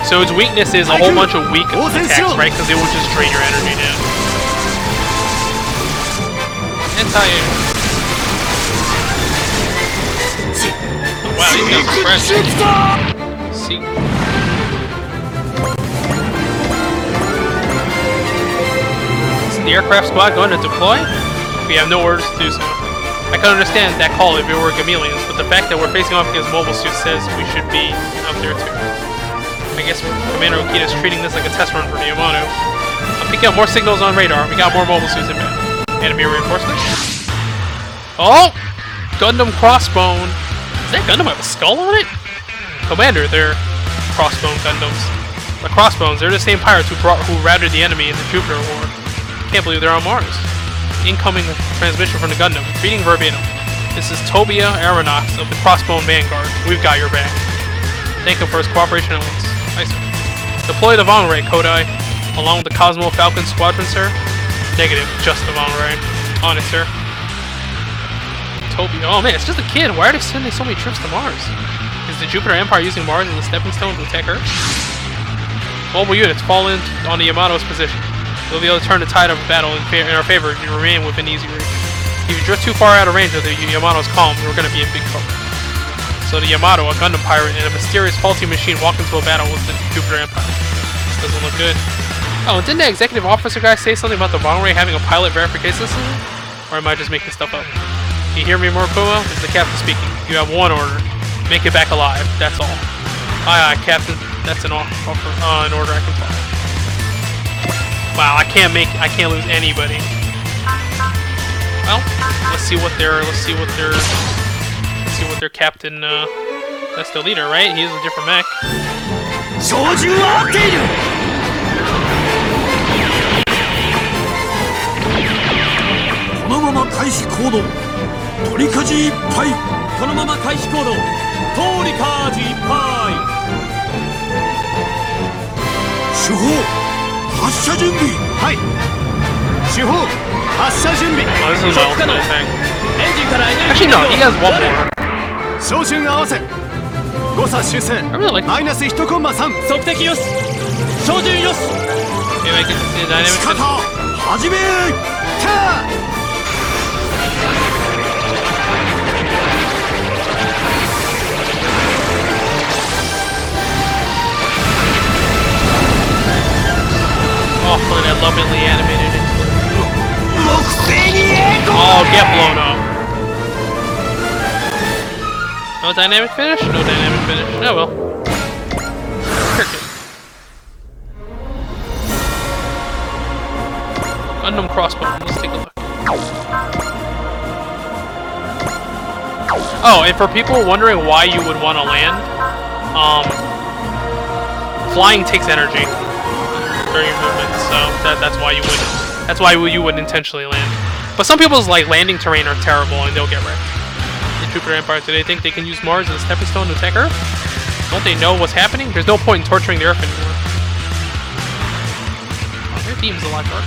So its weakness is a whole bunch of weak attacks, right? Because it will just drain your energy down. Anti-air. Wow, these guys are fresh. See. Is the aircraft squad going to deploy? We have no orders to do so. I can understand that call if it were chameleons, but the fact that we're facing off against mobile suits says we should be out there too. I guess Commander Okita is treating this like a test run for the Yamato. I'm picking up more signals on radar. We got more mobile suits in battle. Enemy reinforcements. Oh! Gundam Crossbone. Does that Gundam have a skull on it? Commander, they're Crossbone Gundams. The Crossbones, they're the same pirates who routed the enemy in the Jupiter War. Can't believe they're on Mars. Incoming transmission from the Gundam. Reading verbatim. This is Tobia Aeronax of the Crossbone Vanguard. We've got your back. Thank him for his cooperation at once. Nice, sir. Deploy the Von Ray, Kodai. Along with the Cosmo Falcon Squadron, sir? Negative. Just the Von Ray. On it, sir. Tobia. Oh man, it's just a kid. Why are they sending so many troops to Mars? Is the Jupiter Empire using Mars as a stepping stone to attack Earth? Mobile units fall in on the Yamato's position. They'll be able to turn the tide of battle in our favor if you remain within easy reach. If you drift too far out of range of the Yamato's calm, we're going to be in big trouble. So the Yamato, a Gundam pirate, and a mysterious faulty machine walk into a battle with the Jupiter Empire. This doesn't look good. Oh, and didn't that executive officer guy say something about the Von Ray having a pilot verification system? Or am I just making stuff up? You hear me, Murakumo? This is the captain speaking. You have one order. Make it back alive. That's all. Aye, aye, Captain. That's an order I can follow. Wow, I can't lose anybody. Well, let's see what their captain, that's the leader, right? He's a different mech. 照準は合っているこのまま開始行動取り舵いっぱいこのまま開始行動通りカージいっぱい主砲発射準備はい主砲発射準備 Oh, this is my ultimate thing. エンジンからエネルギ Actually, ー no, he has one more. 照準合わせ誤差修正 I really like マイナス1コンマ3測敵よし照準よし Maybe I get to see the dynamics. 仕方始めター Oh, look at that lovingly animated. Oh, get blown up. No dynamic finish? No dynamic finish. Oh well. Cricket. Gundam Crossbone. Let's take a look. Oh, and for people wondering why you would want to land, flying takes energy during your movement, so that's why you wouldn't. That's why you wouldn't intentionally land. But some people's like landing terrain are terrible and they'll get wrecked. The Jupiter Empire, do they think they can use Mars as a stepping stone to attack Earth? Don't they know what's happening? There's no point in torturing the Earth anymore. Oh, their team's a lot darker.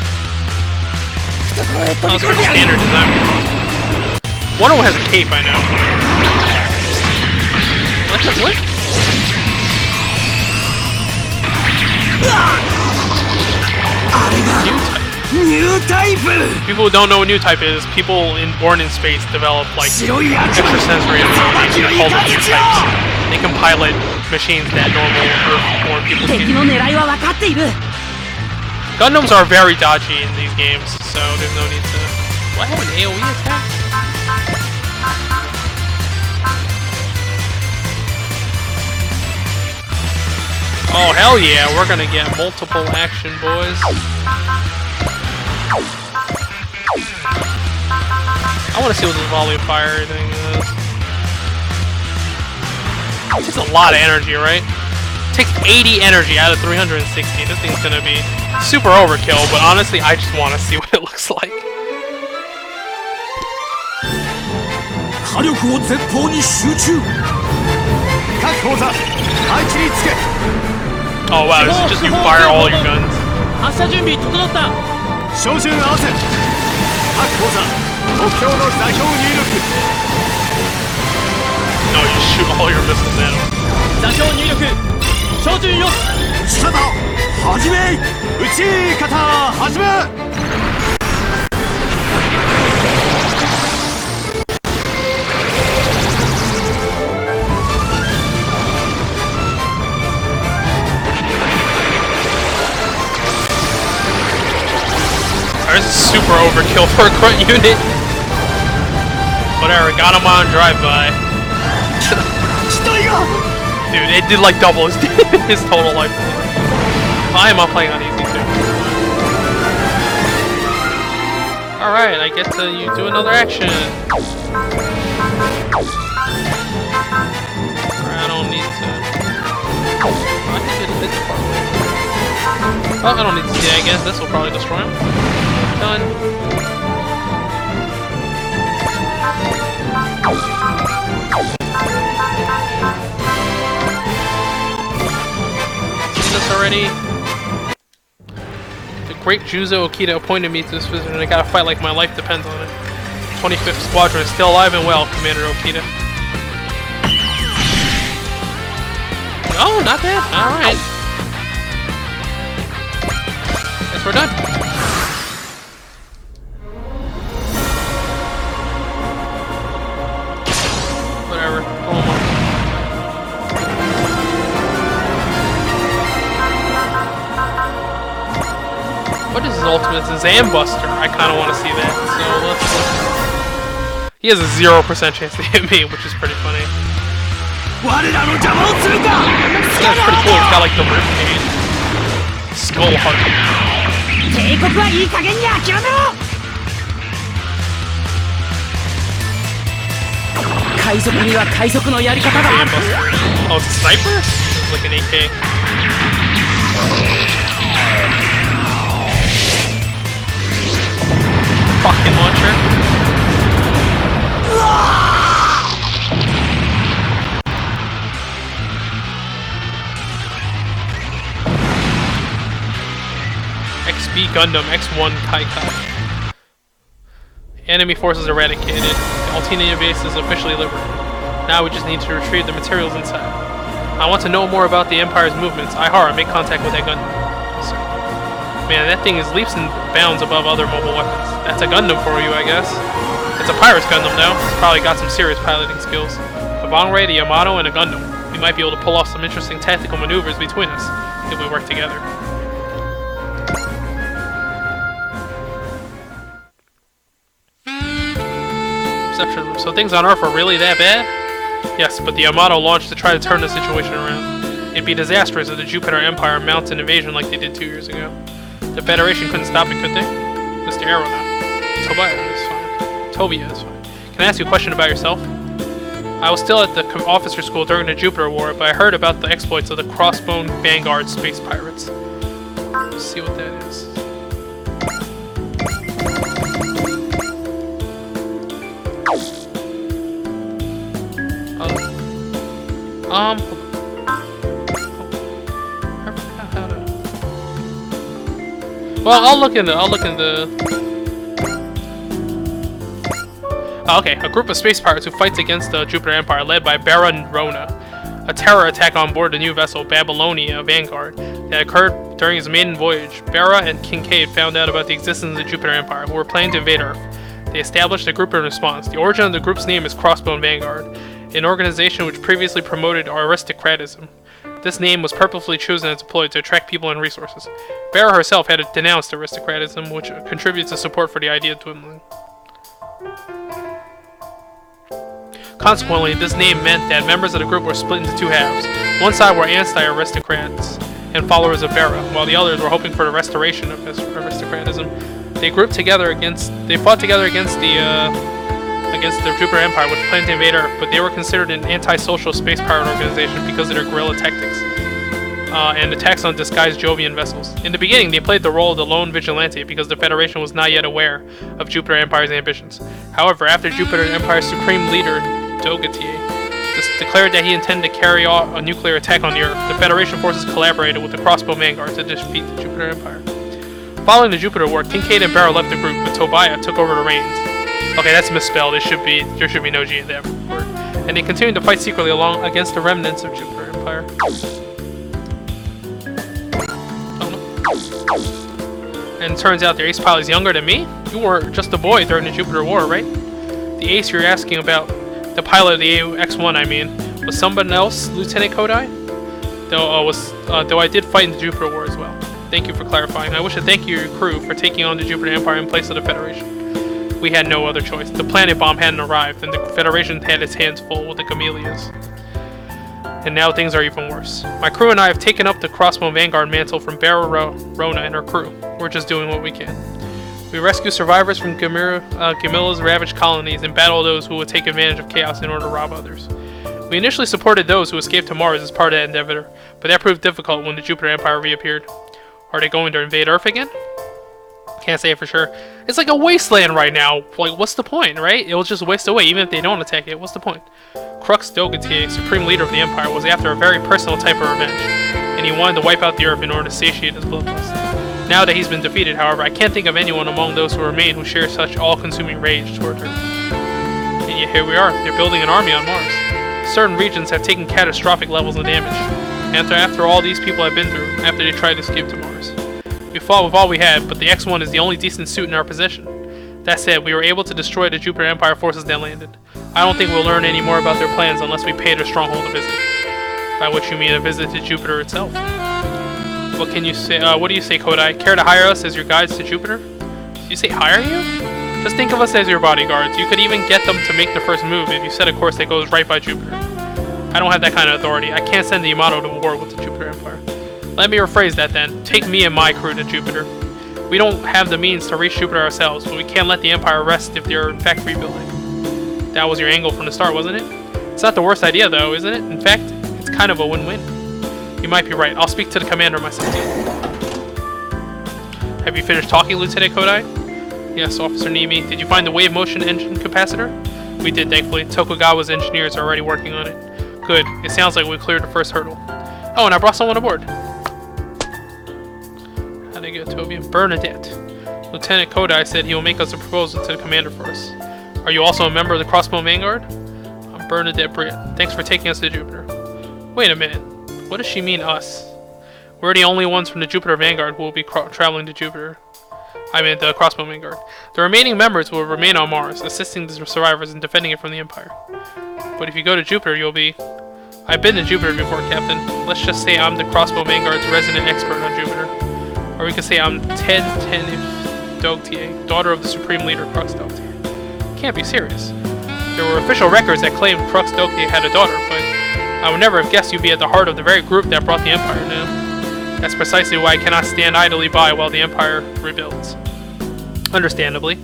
Oh, it's pretty standard design. Wonder Woman has a cape, I know. What? New type People who don't know what new type is, people born in space develop like extrasensory abilities. They're called the new types. They can pilot machines that normal Earth-born people can. Gundams are very dodgy in these games, so there's no need to... Do I have an AoE attack? Oh hell yeah, we're gonna get multiple action, boys. I want to see what this volley of fire thing is. It takes a lot of energy, right? It takes 80 energy out of 360. This thing's gonna be super overkill, but honestly, I just want to see what it looks like. 火力を前方に集中。各砲座配置につけ。 Oh wow, this is just you fire all your guns. 発射準備整った。照準合わせ。各砲座目標の座標入力。 No, you shoot all your missiles at him. 座標入力。照準よし。撃ち方始め。撃ち方始め。 This is super overkill for a grunt unit. Whatever, got him on drive-by. Dude, it did like double his total life. I am not playing on easy too. Alright, I get to you do another action. I don't need to. I think it's a bit far away. Oh, I don't need to see that again. This will probably destroy him. Done. See this already? The great Juzo Okita appointed me to this position and I gotta fight like my life depends on it. 25th Squadron is still alive and well, Commander Okita. Oh, not bad. Alright. Guess we're done. Whatever. Almost. What is his ultimate? It's a Zambuster. I kind of want to see that. So let's. He has a 0% chance to hit me, which is pretty funny. That's pretty cool. It's got like the rib cage. Skull heart. Oh, it's a sniper? It's like an AK. Fucking launcher. XB Gundam X1 Kaikai. Enemy forces eradicated. The Altina base is officially liberated. Now we just need to retrieve the materials inside. I want to know more about the Empire's movements. Ihara, make contact with that Gundam. Man, that thing is leaps and bounds above other mobile weapons. That's a Gundam for you, I guess. It's a Pirate's Gundam, though. It's probably got some serious piloting skills. A Bangray, the Yamato, and a Gundam. We might be able to pull off some interesting tactical maneuvers between us, if we work together. Perception. So things on Earth are really that bad? Yes, but the Yamato launched to try to turn the situation around. It'd be disastrous if the Jupiter Empire mounts an invasion like they did 2 years ago. The Federation couldn't stop it, could they? Mr. Aeronaut. Tobia is fine. Tobia is fine. Can I ask you a question about yourself? I was still at the officer school during the Jupiter War, but I heard about the exploits of the Crossbone Vanguard space pirates. Let's see what that is. Well, I'll look into. Oh, okay, a group of space pirates who fights against the Jupiter Empire, led by Baron Rona. A terror attack on board the new vessel Babylonia Vanguard that occurred during his maiden voyage. Bara and Kincaid found out about the existence of the Jupiter Empire, who were planning to invade Earth. They established a group in response. The origin of the group's name is Crossbone Vanguard, an organization which previously promoted aristocratism. This name was purposefully chosen and deployed to attract people and resources. Bara herself had denounced aristocratism, which contributes to support for the idea of dwindling. Consequently, this name meant that members of the group were split into two halves. One side were anti-aristocrats and followers of Bara, while the others were hoping for the restoration of aristocratism. They fought together against the Jupiter Empire, which planned to invade Earth, but they were considered an anti-social space pirate organization because of their guerrilla tactics. and attacks on disguised Jovian vessels. In the beginning, they played the role of the lone vigilante because the Federation was not yet aware of Jupiter Empire's ambitions. However, after Jupiter Empire's supreme leader, Dogatier, declared that he intended to carry out a nuclear attack on the Earth, the Federation forces collaborated with the Crossbow Vanguard to defeat the Jupiter Empire. Following the Jupiter War, Kincaid and Barrow left the group, but Tobiah took over the reins. Okay, that's misspelled. There should be no G in that word. And they continued to fight secretly along against the remnants of Jupiter Empire. And it turns out their ace pilot is younger than me? You were just a boy during the Jupiter War, right? The ace you're asking about, the pilot of the X-1, I mean, was someone else, Lieutenant Kodai? Though I did fight in the Jupiter War as well. Thank you for clarifying. I wish to thank you and your crew for taking on the Jupiter Empire in place of the Federation. We had no other choice. The planet bomb hadn't arrived, and the Federation had its hands full with the Camellias. And now things are even worse. My crew and I have taken up the Crossbow Vanguard mantle from Barrow Rona and her crew. We're just doing what we can. We rescue survivors from Gamilla's ravaged colonies and battle those who would take advantage of chaos in order to rob others. We initially supported those who escaped to Mars as part of that endeavor, but that proved difficult when the Jupiter Empire reappeared. Are they going to invade Earth again? Can't say it for sure. It's like a wasteland right now. Like, what's the point, right? It will just waste away, even if they don't attack it. What's the point? Crux Dogatier, supreme leader of the Empire, was after a very personal type of revenge, and he wanted to wipe out the Earth in order to satiate his bloodlust. Now that he's been defeated, however, I can't think of anyone among those who remain who share such all-consuming rage toward Earth. And yet here we are. They're building an army on Mars. Certain regions have taken catastrophic levels of damage. After all these people have been through, after they tried to escape to Mars. We fought with all we had, but the X-1 is the only decent suit in our possession. That said, we were able to destroy the Jupiter Empire forces that landed. I don't think we'll learn any more about their plans unless we pay their stronghold a visit. By which you mean a visit to Jupiter itself. What can you say? What do you say, Kodai? Care to hire us as your guides to Jupiter? Did you say hire you? Just think of us as your bodyguards. You could even get them to make the first move if you set a course that goes right by Jupiter. I don't have that kind of authority. I can't send the Yamato to war with the Jupiter Empire. Let me rephrase that then. Take me and my crew to Jupiter. We don't have the means to reach Jupiter ourselves, but we can't let the Empire rest if they're in fact rebuilding. That was your angle from the start, wasn't it? It's not the worst idea though, isn't it? In fact, it's kind of a win-win. You might be right. I'll speak to the commander myself. Have you finished talking, Lieutenant Kodai? Yes, Officer Nimi. Did you find the wave motion engine capacitor? We did, thankfully. Tokugawa's engineers are already working on it. Good. It sounds like we cleared the first hurdle. Oh, and I brought someone aboard. How'd I get Tobian? Bernadette. Lieutenant Kodai said he will make us a proposal to the commander for us. Are you also a member of the Crossbow Vanguard? I'm Bernadette Britt. Thanks for taking us to Jupiter. Wait a minute. What does she mean, us? We're the only ones from the Jupiter Vanguard who will be traveling to Jupiter. I mean, the Crossbow Vanguard. The remaining members will remain on Mars, assisting the survivors in defending it from the Empire. But if you go to Jupiter, you'll be... I've been to Jupiter before, Captain. Let's just say I'm the Crossbow Vanguard's resident expert on Jupiter. Or we could say I'm Tenif Dogtier, daughter of the Supreme Leader, Crux Dogtier. Can't be serious. There were official records that claimed Crux Dogtier had a daughter, but I would never have guessed you'd be at the heart of the very group that brought the Empire down. That's precisely why I cannot stand idly by while the Empire rebuilds. Understandably.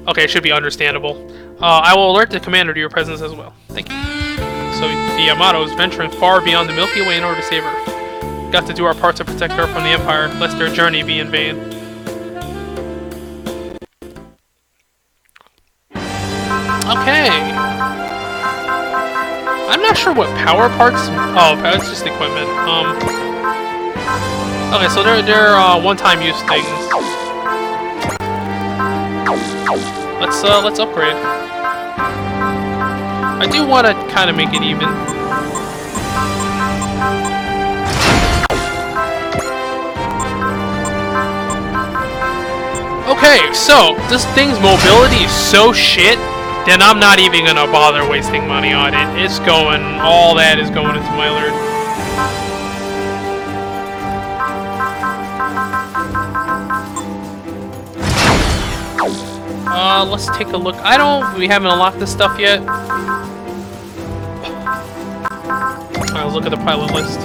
Okay, it should be understandable. I will alert the commander to your presence as well. Thank you. So the Yamato is venturing far beyond the Milky Way in order to save Earth. Got to do our part to protect Earth from the Empire, lest their journey be in vain. Okay. I'm not sure what power parts... Oh, it's just equipment. Okay, so they're one-time use things. Let's upgrade. I do want to kind of make it even. Okay, so this thing's mobility is so shit, then I'm not even gonna bother wasting money on it. It's going, all that is going into my alert. Let's take a look. We haven't unlocked this stuff yet. Alright, let's look at the pilot list.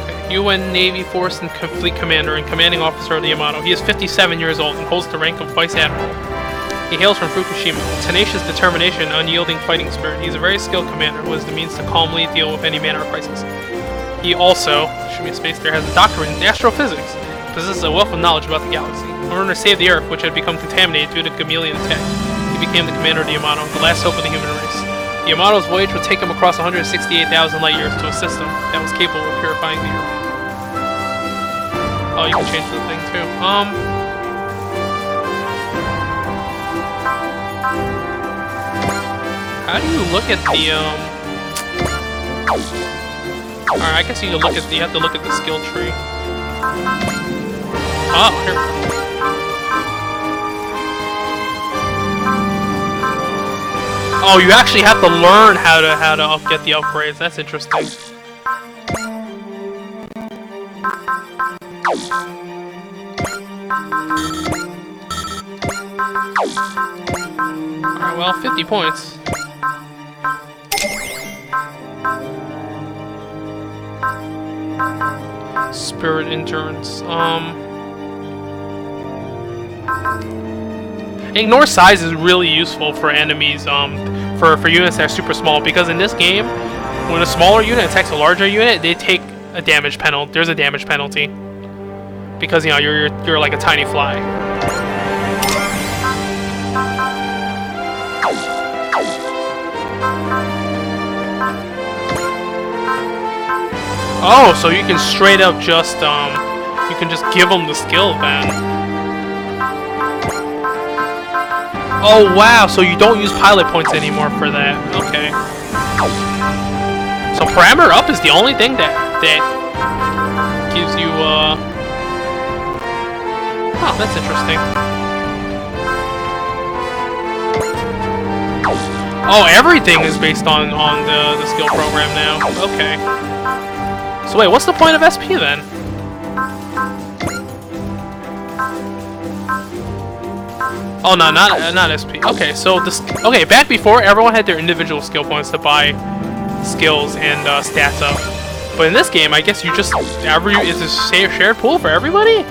Okay, UN Navy Force and Fleet Commander and Commanding Officer of the Yamato. He is 57 years old and holds the rank of Vice Admiral. He hails from Fukushima. Tenacious determination, unyielding fighting spirit. He's a very skilled commander who has the means to calmly deal with any manner of crisis. He also, should be a space there, has a doctorate in astrophysics. Possesses a wealth of knowledge about the galaxy. In order to save the Earth, which had become contaminated due to Gamaliel attack, he became the commander of the Yamato, the last hope of the human race. The Yamato's voyage would take him across 168,000 light years to a system that was capable of purifying the Earth. Oh, you can change the thing too. How do you look at the Alright, I guess you look at you have to look at the skill tree. Oh, here. Oh, you actually have to learn how to get the upgrades. That's interesting. Alright, well, 50 points. Spirit endurance. Ignore size is really useful for enemies, for units that are super small, because in this game, when a smaller unit attacks a larger unit, they take a damage penalty. There's a damage penalty. Because, you know, you're like a tiny fly. Oh, so you can straight up just, you can just give them the skill then. Oh wow, so you don't use pilot points anymore for that. Okay. So parameter up is the only thing that gives you, oh, that's interesting. Oh, everything is based on the skill program now. Okay. So wait, what's the point of SP then? Oh no, not SP. Okay, so this. Okay, back before everyone had their individual skill points to buy skills and stats up, but in this game, I guess you just it's a shared pool for everybody.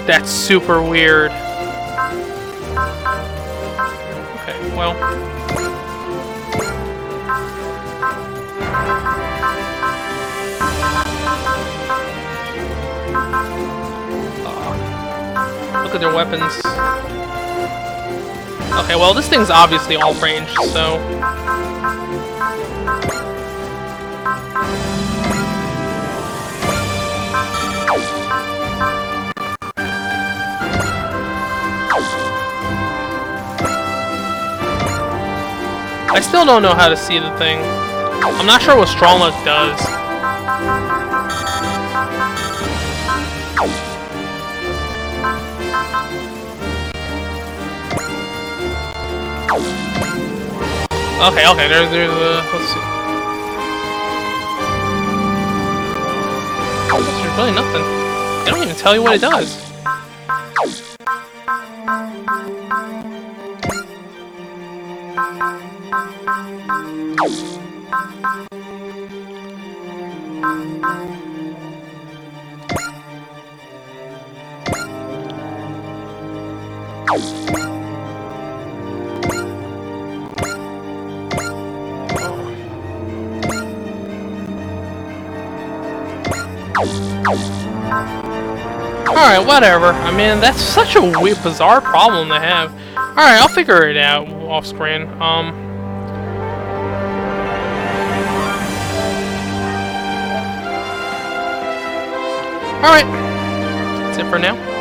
That's super weird. Okay, well. Look at their weapons. Okay, well, this thing's obviously all range, so... I still don't know how to see the thing. I'm not sure what Strong Luck does. Okay, there's let's see. There's really nothing. They don't even tell you what it does. Alright, whatever. I mean, that's such a weird, bizarre problem to have. Alright, I'll figure it out off screen. Alright. That's it for now.